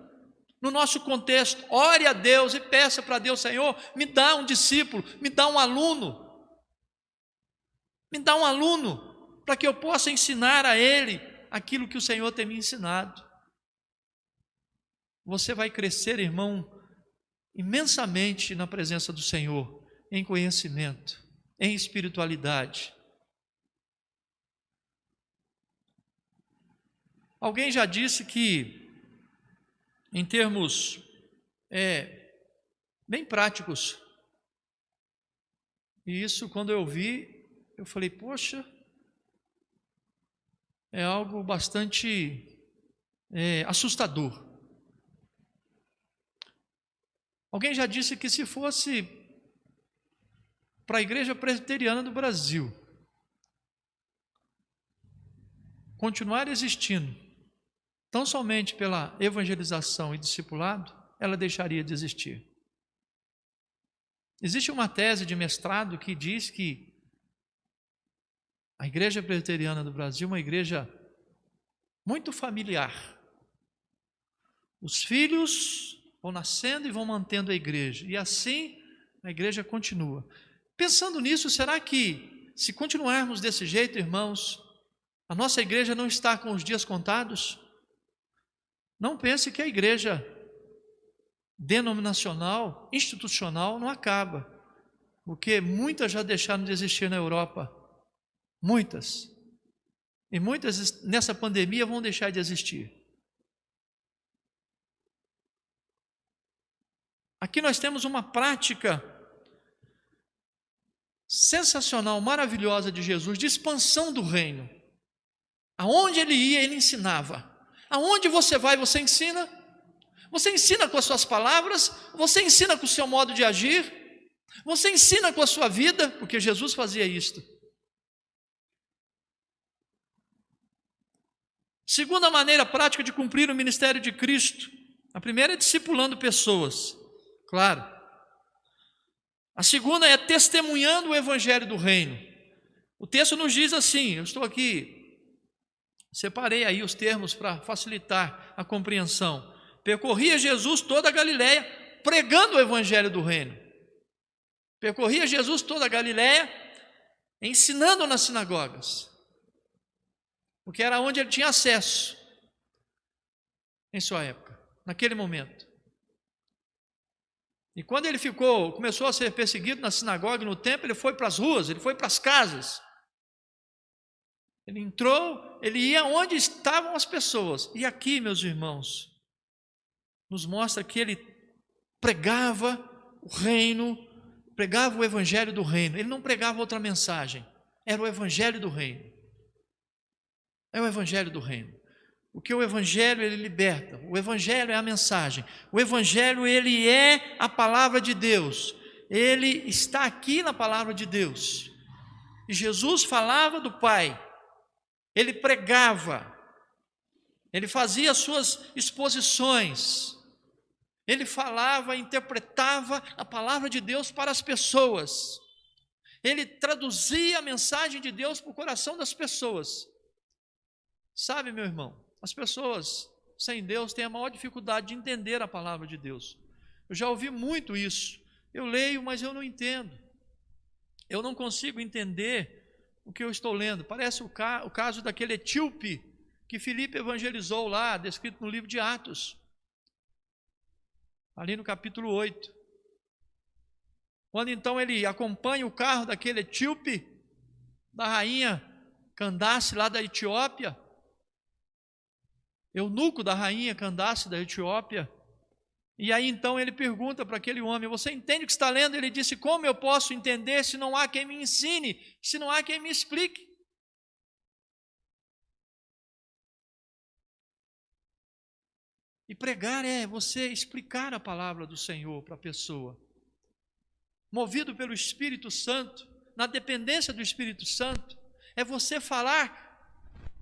no nosso contexto. Ore a Deus e peça para Deus: Senhor, me dá um discípulo, me dá um aluno, para que eu possa ensinar a ele aquilo que o Senhor tem me ensinado. Você vai crescer, irmão, imensamente na presença do Senhor, em conhecimento, em espiritualidade. Alguém já disse que, em termos bem práticos, e isso, quando eu vi, eu falei: poxa, é algo bastante assustador. Alguém já disse que, se fosse para a Igreja Presbiteriana do Brasil continuar existindo tão somente pela evangelização e discipulado, ela deixaria de existir. Existe uma tese de mestrado que diz que a Igreja Presbiteriana do Brasil é uma igreja muito familiar. Os filhos vão nascendo e vão mantendo a igreja, e assim a igreja continua. Pensando nisso, será que, se continuarmos desse jeito, irmãos, a nossa igreja não está com os dias contados? Não pense que a igreja denominacional, institucional, não acaba, porque muitas já deixaram de existir na Europa, muitas, e muitas nessa pandemia vão deixar de existir. Aqui nós temos uma prática sensacional, maravilhosa de Jesus, de expansão do reino. Aonde ele ia, ele ensinava. Aonde você vai, você ensina. Você ensina com as suas palavras, você ensina com o seu modo de agir, você ensina com a sua vida, porque Jesus fazia isto. Segunda maneira prática de cumprir o ministério de Cristo: a primeira é discipulando pessoas. Claro. A segunda é testemunhando o evangelho do reino. O texto nos diz assim, eu estou aqui, separei aí os termos para facilitar a compreensão. Percorria Jesus toda a Galileia, pregando o evangelho do reino. Percorria Jesus toda a Galileia, ensinando nas sinagogas, porque era onde ele tinha acesso em sua época, naquele momento. E quando ele começou a ser perseguido na sinagoga e no templo, ele foi para as ruas, ele foi para as casas. Ele entrou, ele ia onde estavam as pessoas. E aqui, meus irmãos, nos mostra que ele pregava o reino, pregava o evangelho do reino. Ele não pregava outra mensagem, era o evangelho do reino. É o evangelho do reino. Porque o evangelho ele liberta, o evangelho é a mensagem. O evangelho ele é a palavra de Deus. Ele está aqui na palavra de Deus. E Jesus falava do Pai. Ele pregava. Ele fazia as suas exposições. Ele falava, interpretava a palavra de Deus para as pessoas. Ele traduzia a mensagem de Deus para o coração das pessoas. Sabe, meu irmão, as pessoas sem Deus têm a maior dificuldade de entender a palavra de Deus. Eu já ouvi muito isso. Eu leio, mas eu não entendo. Eu não consigo entender o que eu estou lendo. Parece o caso daquele etíope que Filipe evangelizou lá, descrito no livro de Atos, ali no capítulo 8. Quando então ele acompanha o carro daquele etíope, da rainha Candace lá da Etiópia, eunuco da rainha Candace da Etiópia, e aí então ele pergunta para aquele homem: você entende o que está lendo? Ele disse: como eu posso entender se não há quem me ensine, se não há quem me explique? E pregar é você explicar a palavra do Senhor para a pessoa, movido pelo Espírito Santo, na dependência do Espírito Santo, é você falar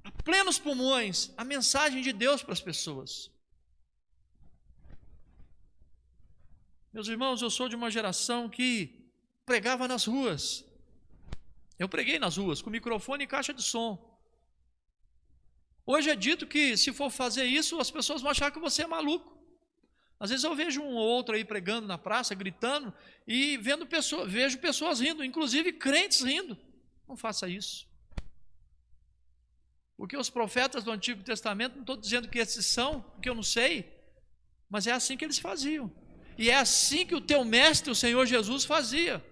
a plenos pulmões a mensagem de Deus para as pessoas. Meus irmãos, eu sou de uma geração que pregava nas ruas. Eu preguei nas ruas, com microfone e caixa de som. Hoje é dito que se for fazer isso, as pessoas vão achar que você é maluco. Às vezes eu vejo um ou outro aí pregando na praça, gritando, e vejo pessoas rindo, inclusive crentes rindo. Não faça isso. Porque os profetas do Antigo Testamento, não estou dizendo que esses são, porque eu não sei, mas é assim que eles faziam. E é assim que o teu mestre, o Senhor Jesus, fazia.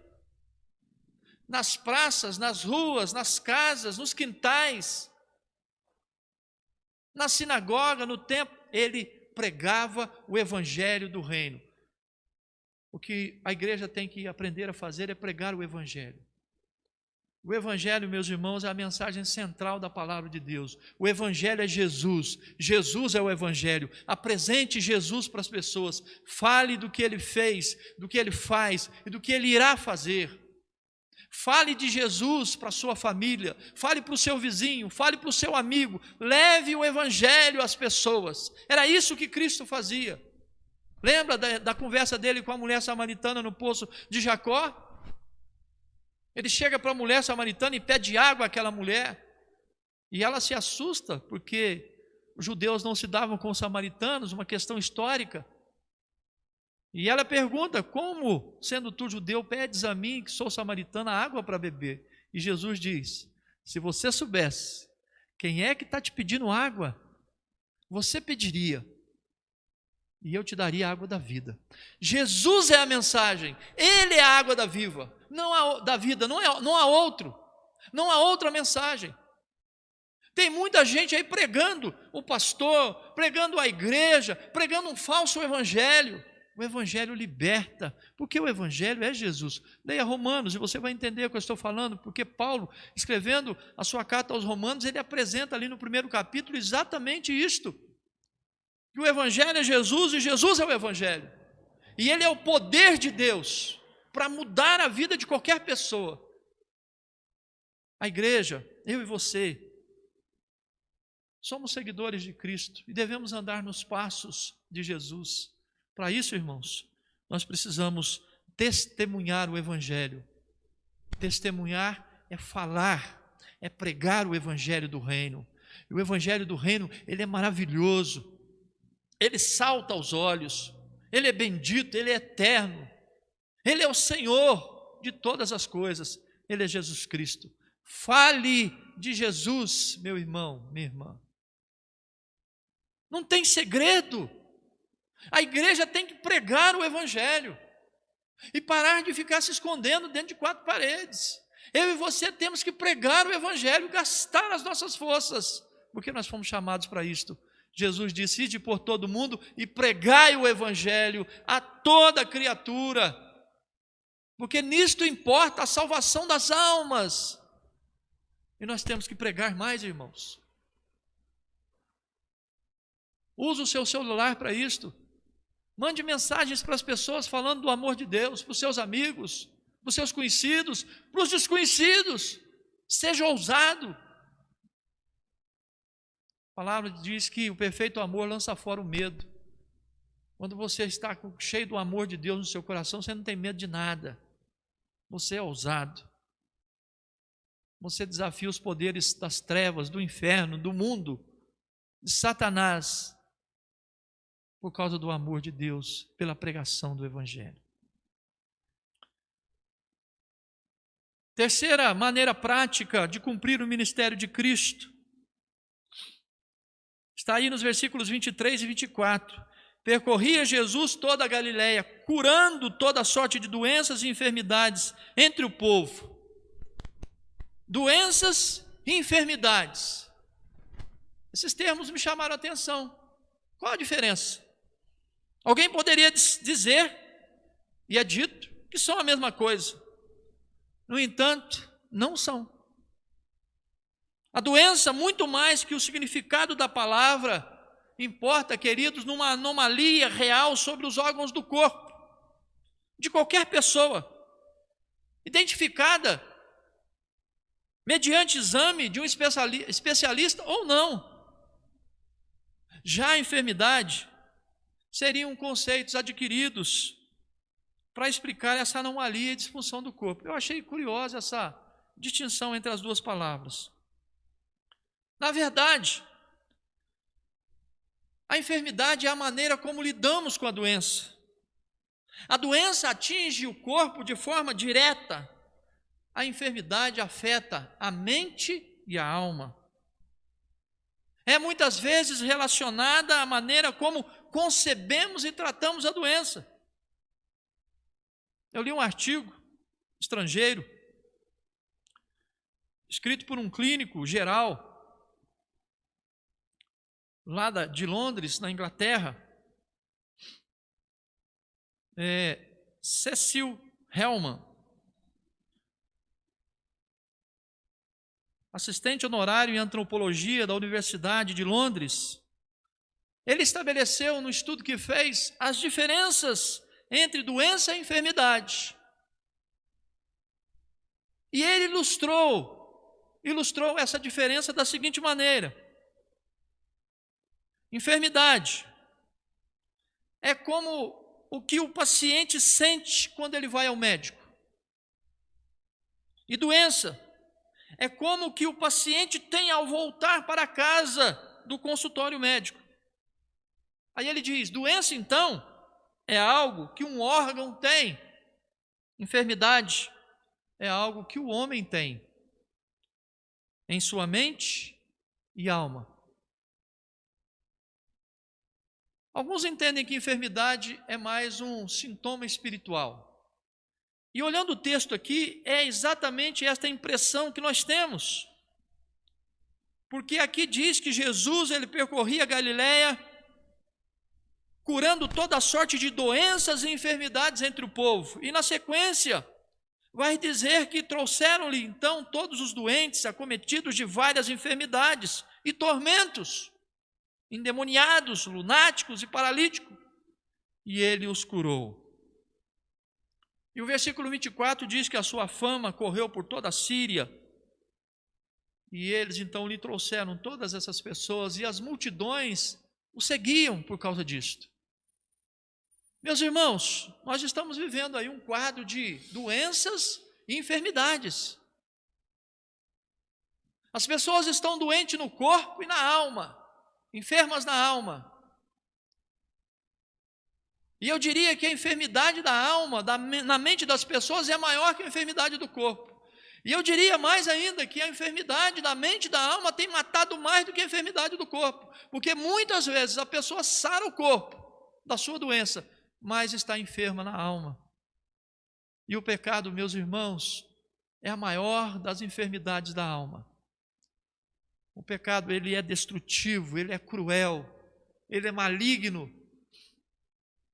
Nas praças, nas ruas, nas casas, nos quintais, na sinagoga, no templo, ele pregava o evangelho do reino. O que a igreja tem que aprender a fazer é pregar o evangelho. O evangelho, meus irmãos, é a mensagem central da palavra de Deus. O evangelho é Jesus. Jesus é o evangelho. Apresente Jesus para as pessoas. Fale do que ele fez, do que ele faz e do que ele irá fazer. Fale de Jesus para a sua família, fale para o seu vizinho, fale para o seu amigo, leve o evangelho às pessoas. Era isso que Cristo fazia. Lembra da conversa dele com a mulher samaritana no poço de Jacó? Ele chega para a mulher samaritana e pede água àquela mulher, e ela se assusta, porque os judeus não se davam com os samaritanos, uma questão histórica. E ela pergunta: como, sendo tu judeu, pedes a mim, que sou samaritana, água para beber? E Jesus diz: se você soubesse quem é que está te pedindo água, você pediria, e eu te daria a água da vida. Jesus é a mensagem, Ele é a água da vida, não há outra mensagem. Tem muita gente aí pregando o pastor, pregando a igreja, pregando um falso evangelho. O evangelho liberta, porque o evangelho é Jesus. Leia Romanos e você vai entender o que eu estou falando, porque Paulo, escrevendo a sua carta aos Romanos, ele apresenta ali no primeiro capítulo exatamente isto, que o evangelho é Jesus e Jesus é o evangelho, e ele é o poder de Deus para mudar a vida de qualquer pessoa. A igreja, eu e você, somos seguidores de Cristo e devemos andar nos passos de Jesus. Para isso, irmãos, nós precisamos testemunhar o Evangelho. Testemunhar é falar, é pregar o Evangelho do reino. E o Evangelho do reino, ele é maravilhoso, ele salta aos olhos, ele é bendito, ele é eterno, ele é o Senhor de todas as coisas, ele é Jesus Cristo. Fale de Jesus, meu irmão, minha irmã. Não tem segredo. A igreja tem que pregar o Evangelho e parar de ficar se escondendo dentro de quatro paredes. Eu e você temos que pregar o Evangelho, gastar as nossas forças, porque nós fomos chamados para isto. Jesus disse: ide por todo mundo e pregai o Evangelho a toda criatura, porque nisto importa a salvação das almas. E nós temos que pregar mais, irmãos. Use o seu celular para isto. Mande mensagens para as pessoas falando do amor de Deus, para os seus amigos, para os seus conhecidos, para os desconhecidos. Seja ousado. A palavra diz que o perfeito amor lança fora o medo. Quando você está cheio do amor de Deus no seu coração, você não tem medo de nada. Você é ousado. Você desafia os poderes das trevas, do inferno, do mundo, de Satanás, por causa do amor de Deus, pela pregação do Evangelho. Terceira maneira prática de cumprir o ministério de Cristo está aí nos versículos 23 e 24. Percorria Jesus toda a Galileia, curando toda sorte de doenças e enfermidades entre o povo. Doenças e enfermidades. Esses termos me chamaram a atenção. Qual a diferença? Alguém poderia dizer, e é dito, que são a mesma coisa. No entanto, não são. A doença, muito mais que o significado da palavra, importa, queridos, numa anomalia real sobre os órgãos do corpo, de qualquer pessoa, identificada mediante exame de um especialista ou não. Já a enfermidade seriam conceitos adquiridos para explicar essa anomalia e disfunção do corpo. Eu achei curiosa essa distinção entre as duas palavras. Na verdade, a enfermidade é a maneira como lidamos com a doença. A doença atinge o corpo de forma direta. A enfermidade afeta a mente e a alma. É muitas vezes relacionada à maneira como concebemos e tratamos a doença. Eu li um artigo estrangeiro, escrito por um clínico geral, lá de Londres, na Inglaterra, Cecil Hellman, assistente honorário em antropologia da Universidade de Londres. Ele estabeleceu no estudo que fez as diferenças entre doença e enfermidade. E ele ilustrou essa diferença da seguinte maneira: enfermidade é como o que o paciente sente quando ele vai ao médico. E doença é como o que o paciente tem ao voltar para casa do consultório médico. Aí ele diz: doença, então, é algo que um órgão tem. Enfermidade é algo que o homem tem em sua mente e alma. Alguns entendem que enfermidade é mais um sintoma espiritual. E olhando o texto aqui, é exatamente esta impressão que nós temos. Porque aqui diz que Jesus, ele percorria a Galileia, curando toda sorte de doenças e enfermidades entre o povo. E na sequência, vai dizer que trouxeram-lhe então todos os doentes, acometidos de várias enfermidades e tormentos, endemoniados, lunáticos e paralíticos, e ele os curou. E o versículo 24 diz que a sua fama correu por toda a Síria, e eles então lhe trouxeram todas essas pessoas, e as multidões o seguiam por causa disto. Meus irmãos, nós estamos vivendo aí um quadro de doenças e enfermidades. As pessoas estão doentes no corpo e na alma, enfermas na alma. E eu diria que a enfermidade da alma, na mente das pessoas, é maior que a enfermidade do corpo. E eu diria mais ainda que a enfermidade da mente e da alma tem matado mais do que a enfermidade do corpo. Porque muitas vezes a pessoa sara o corpo da sua doença, mas está enferma na alma. E o pecado, meus irmãos, é a maior das enfermidades da alma. O pecado, ele é destrutivo, ele é cruel, ele é maligno,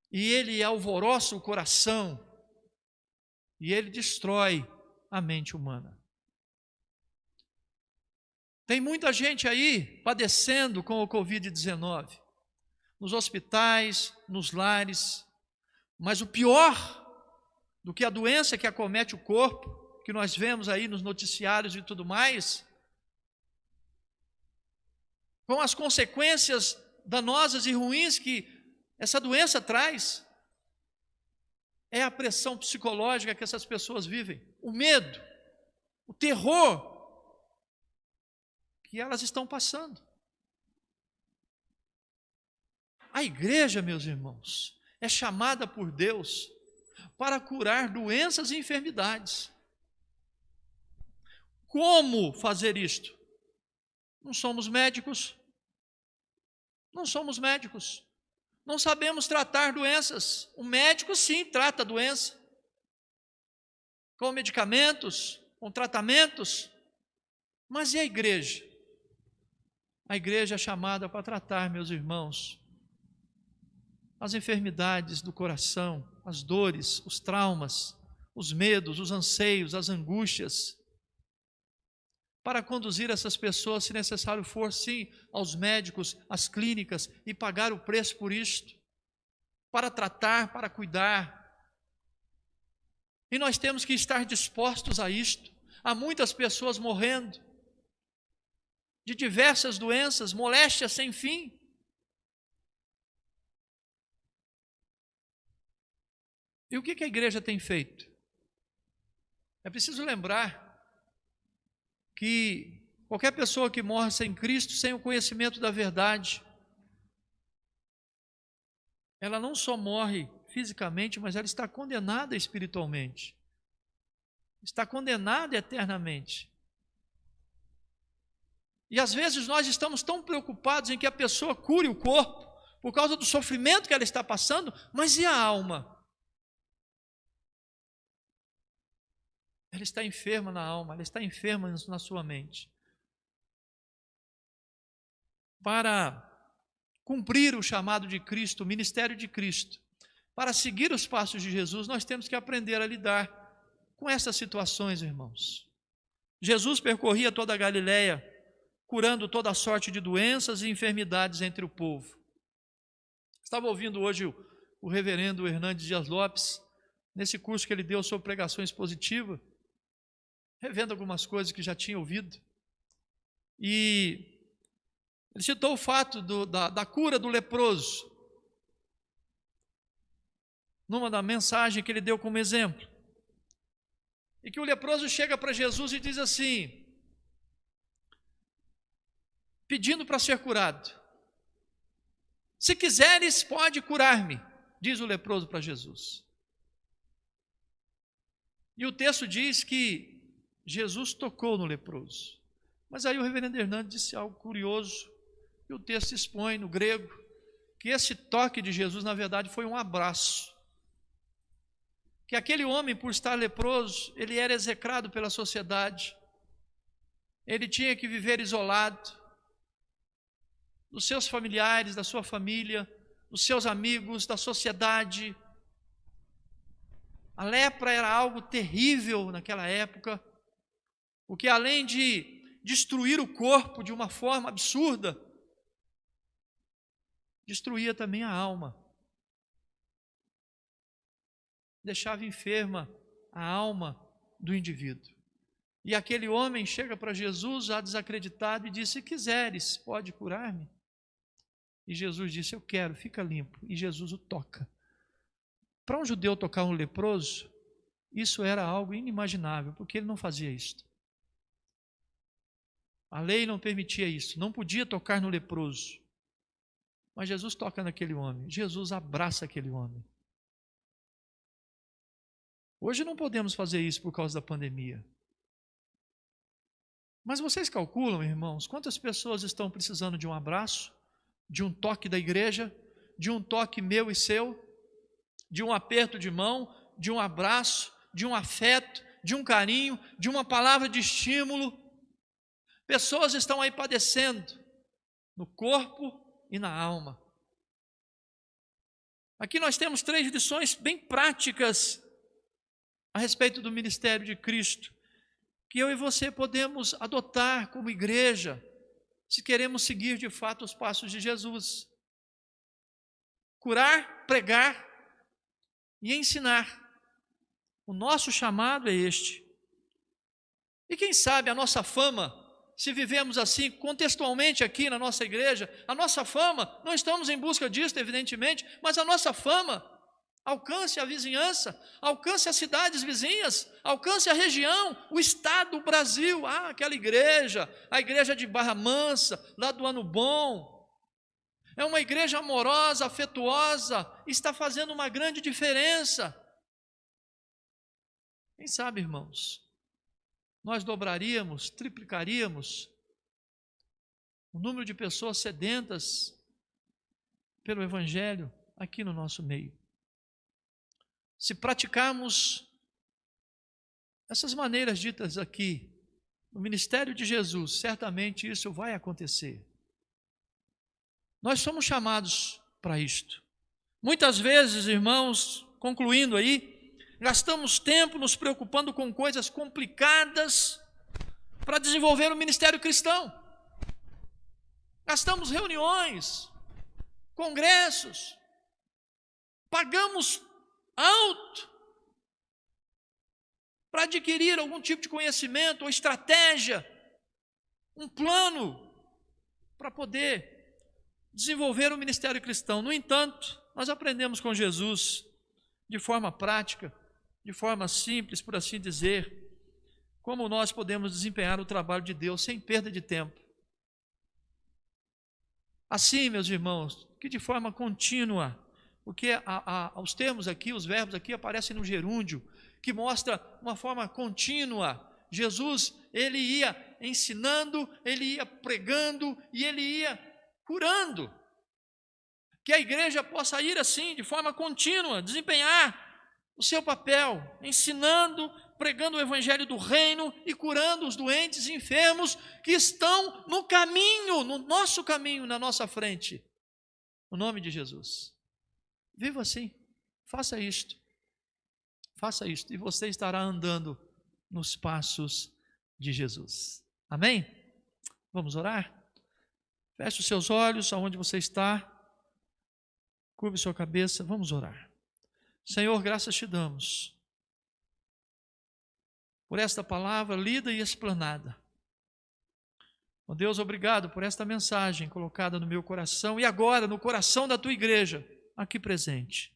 e ele alvoroça o coração, e ele destrói a mente humana. Tem muita gente aí padecendo com o Covid-19, nos hospitais, nos lares, mas o pior do que a doença que acomete o corpo, que nós vemos aí nos noticiários e tudo mais, com as consequências danosas e ruins que essa doença traz, é a pressão psicológica que essas pessoas vivem, o medo, o terror que elas estão passando. A igreja, meus irmãos, é chamada por Deus para curar doenças e enfermidades. Como fazer isto? Não somos médicos. Não somos médicos. Não sabemos tratar doenças. O médico, sim, trata a doença. Com medicamentos, com tratamentos. Mas e a igreja? A igreja é chamada para tratar, meus irmãos, as enfermidades do coração, as dores, os traumas, os medos, os anseios, as angústias, para conduzir essas pessoas, se necessário for, sim, aos médicos, às clínicas, e pagar o preço por isto, para tratar, para cuidar. E nós temos que estar dispostos a isto. Há muitas pessoas morrendo de diversas doenças, moléstias sem fim. E o que a igreja tem feito? É preciso lembrar que qualquer pessoa que morre sem Cristo, sem o conhecimento da verdade, ela não só morre fisicamente, mas ela está condenada espiritualmente, está condenada eternamente. E às vezes nós estamos tão preocupados em que a pessoa cure o corpo, por causa do sofrimento que ela está passando, mas e a alma? Ela está enferma na alma, ela está enferma na sua mente. Para cumprir o chamado de Cristo, o ministério de Cristo, para seguir os passos de Jesus, nós temos que aprender a lidar com essas situações, irmãos. Jesus percorria toda a Galileia, curando toda a sorte de doenças e enfermidades entre o povo. Estava ouvindo hoje o reverendo Hernandes Dias Lopes, nesse curso que ele deu sobre pregação expositiva, revendo algumas coisas que já tinha ouvido, e ele citou o fato da cura do leproso, numa da mensagem que ele deu como exemplo, e que o leproso chega para Jesus e diz assim, pedindo para ser curado, se quiseres pode curar-me, diz o leproso para Jesus. E o texto diz que Jesus tocou no leproso. Mas aí o reverendo Hernandes disse algo curioso, e o texto expõe no grego, que esse toque de Jesus, na verdade, foi um abraço. Que aquele homem, por estar leproso, ele era execrado pela sociedade, ele tinha que viver isolado dos seus familiares, da sua família, dos seus amigos, da sociedade. A lepra era algo terrível naquela época, porque além de destruir o corpo de uma forma absurda, destruía também a alma. Deixava enferma a alma do indivíduo. E aquele homem chega para Jesus já desacreditado e diz, se quiseres, pode curar-me? E Jesus disse, eu quero, fica limpo. E Jesus o toca. Para um judeu tocar um leproso, isso era algo inimaginável, porque ele não fazia isso. A lei não permitia isso, não podia tocar no leproso. Mas Jesus toca naquele homem, Jesus abraça aquele homem. Hoje não podemos fazer isso por causa da pandemia. Mas vocês calculam, irmãos, quantas pessoas estão precisando de um abraço, de um toque da igreja, de um toque meu e seu, de um aperto de mão, de um abraço, de um afeto, de um carinho, de uma palavra de estímulo. Pessoas estão aí padecendo no corpo e na alma. Aqui nós temos 3 lições bem práticas a respeito do ministério de Cristo, que eu e você podemos adotar como igreja, se queremos seguir de fato os passos de Jesus. Curar, pregar e ensinar. O nosso chamado é este. E quem sabe a nossa fama, se vivemos assim, contextualmente aqui na nossa igreja, a nossa fama, não estamos em busca disso, evidentemente, mas a nossa fama alcance a vizinhança, alcance as cidades vizinhas, alcance a região, o estado, o Brasil. Aquela igreja, a igreja de Barra Mansa, lá do Ano Bom, é uma igreja amorosa, afetuosa, está fazendo uma grande diferença. Quem sabe, irmãos, nós dobraríamos, triplicaríamos o número de pessoas sedentas pelo Evangelho aqui no nosso meio. Se praticarmos essas maneiras ditas aqui, no ministério de Jesus, certamente isso vai acontecer. Nós somos chamados para isto. Muitas vezes, irmãos, concluindo aí, gastamos tempo nos preocupando com coisas complicadas para desenvolver o ministério cristão. Gastamos reuniões, congressos, pagamos alto para adquirir algum tipo de conhecimento ou estratégia, um plano para poder desenvolver o ministério cristão. No entanto, nós aprendemos com Jesus de forma prática, de forma simples, por assim dizer, como nós podemos desempenhar o trabalho de Deus sem perda de tempo. Assim, meus irmãos, que de forma contínua, porque os termos aqui, os verbos aqui aparecem no gerúndio, que mostra uma forma contínua. Jesus, ele ia ensinando, ele ia pregando e ele ia curando. Que a igreja possa ir assim, de forma contínua, desempenhar o seu papel, ensinando, pregando o evangelho do reino e curando os doentes e enfermos que estão no caminho, no nosso caminho, na nossa frente. No nome de Jesus. Viva assim, faça isto, e você estará andando nos passos de Jesus. Amém? Vamos orar? Feche os seus olhos aonde você está, curve sua cabeça, vamos orar. Senhor, graças te damos por esta palavra lida e explanada. Ó Deus, obrigado por esta mensagem colocada no meu coração e agora no coração da tua igreja aqui presente.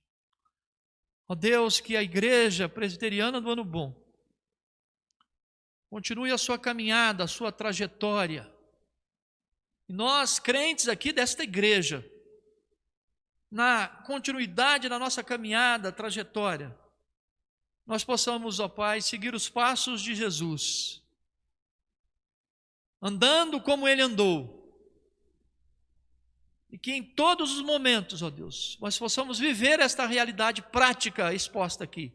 Ó Deus, que a igreja presbiteriana do Ano Bom continue a sua caminhada, a sua trajetória. E nós, crentes aqui desta igreja, na continuidade da nossa caminhada, trajetória, nós possamos, ó Pai, seguir os passos de Jesus, andando como Ele andou, e que em todos os momentos, ó Deus, nós possamos viver esta realidade prática exposta aqui.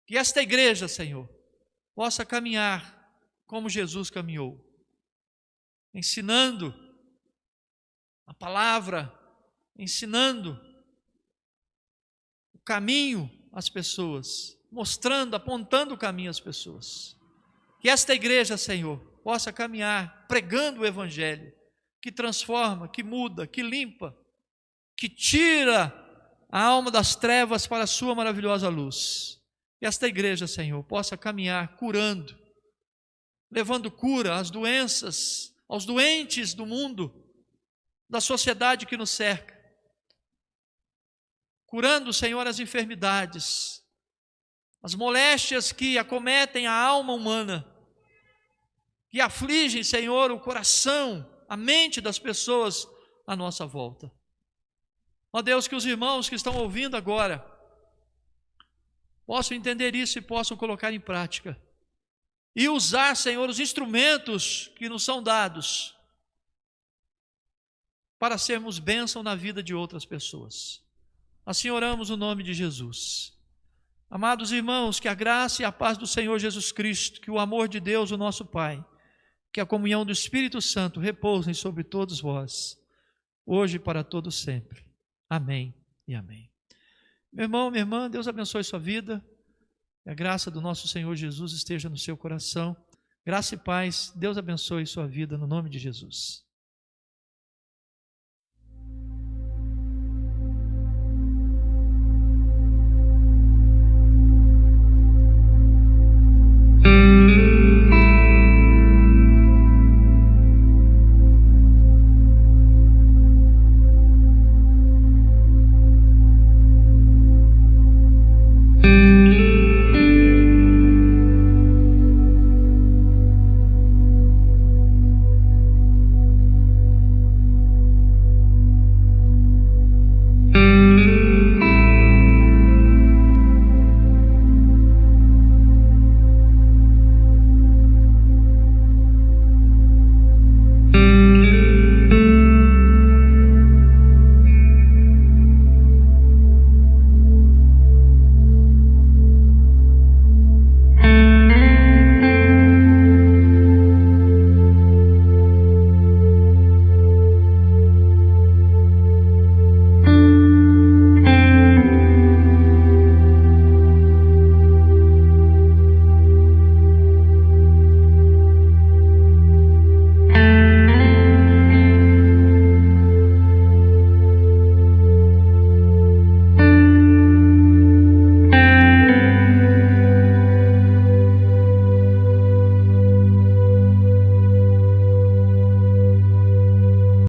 Que esta igreja, Senhor, possa caminhar como Jesus caminhou, ensinando a palavra, ensinando o caminho às pessoas, mostrando, apontando o caminho às pessoas. Que esta igreja, Senhor, possa caminhar pregando o evangelho, que transforma, que muda, que limpa, que tira a alma das trevas para a sua maravilhosa luz. Que esta igreja, Senhor, possa caminhar curando, levando cura às doenças, aos doentes do mundo, da sociedade que nos cerca, curando, Senhor, as enfermidades, as moléstias que acometem a alma humana, que afligem, Senhor, o coração, a mente das pessoas à nossa volta. Ó Deus, que os irmãos que estão ouvindo agora possam entender isso e possam colocar em prática. E usar, Senhor, os instrumentos que nos são dados para sermos bênção na vida de outras pessoas. Assim oramos no nome de Jesus. Amados irmãos, que a graça e a paz do Senhor Jesus Cristo, que o amor de Deus, o nosso Pai, que a comunhão do Espírito Santo repousem sobre todos vós, hoje e para todos sempre. Amém e amém. Meu irmão, minha irmã, Deus abençoe sua vida. Que a graça do nosso Senhor Jesus esteja no seu coração. Graça e paz, Deus abençoe sua vida no nome de Jesus.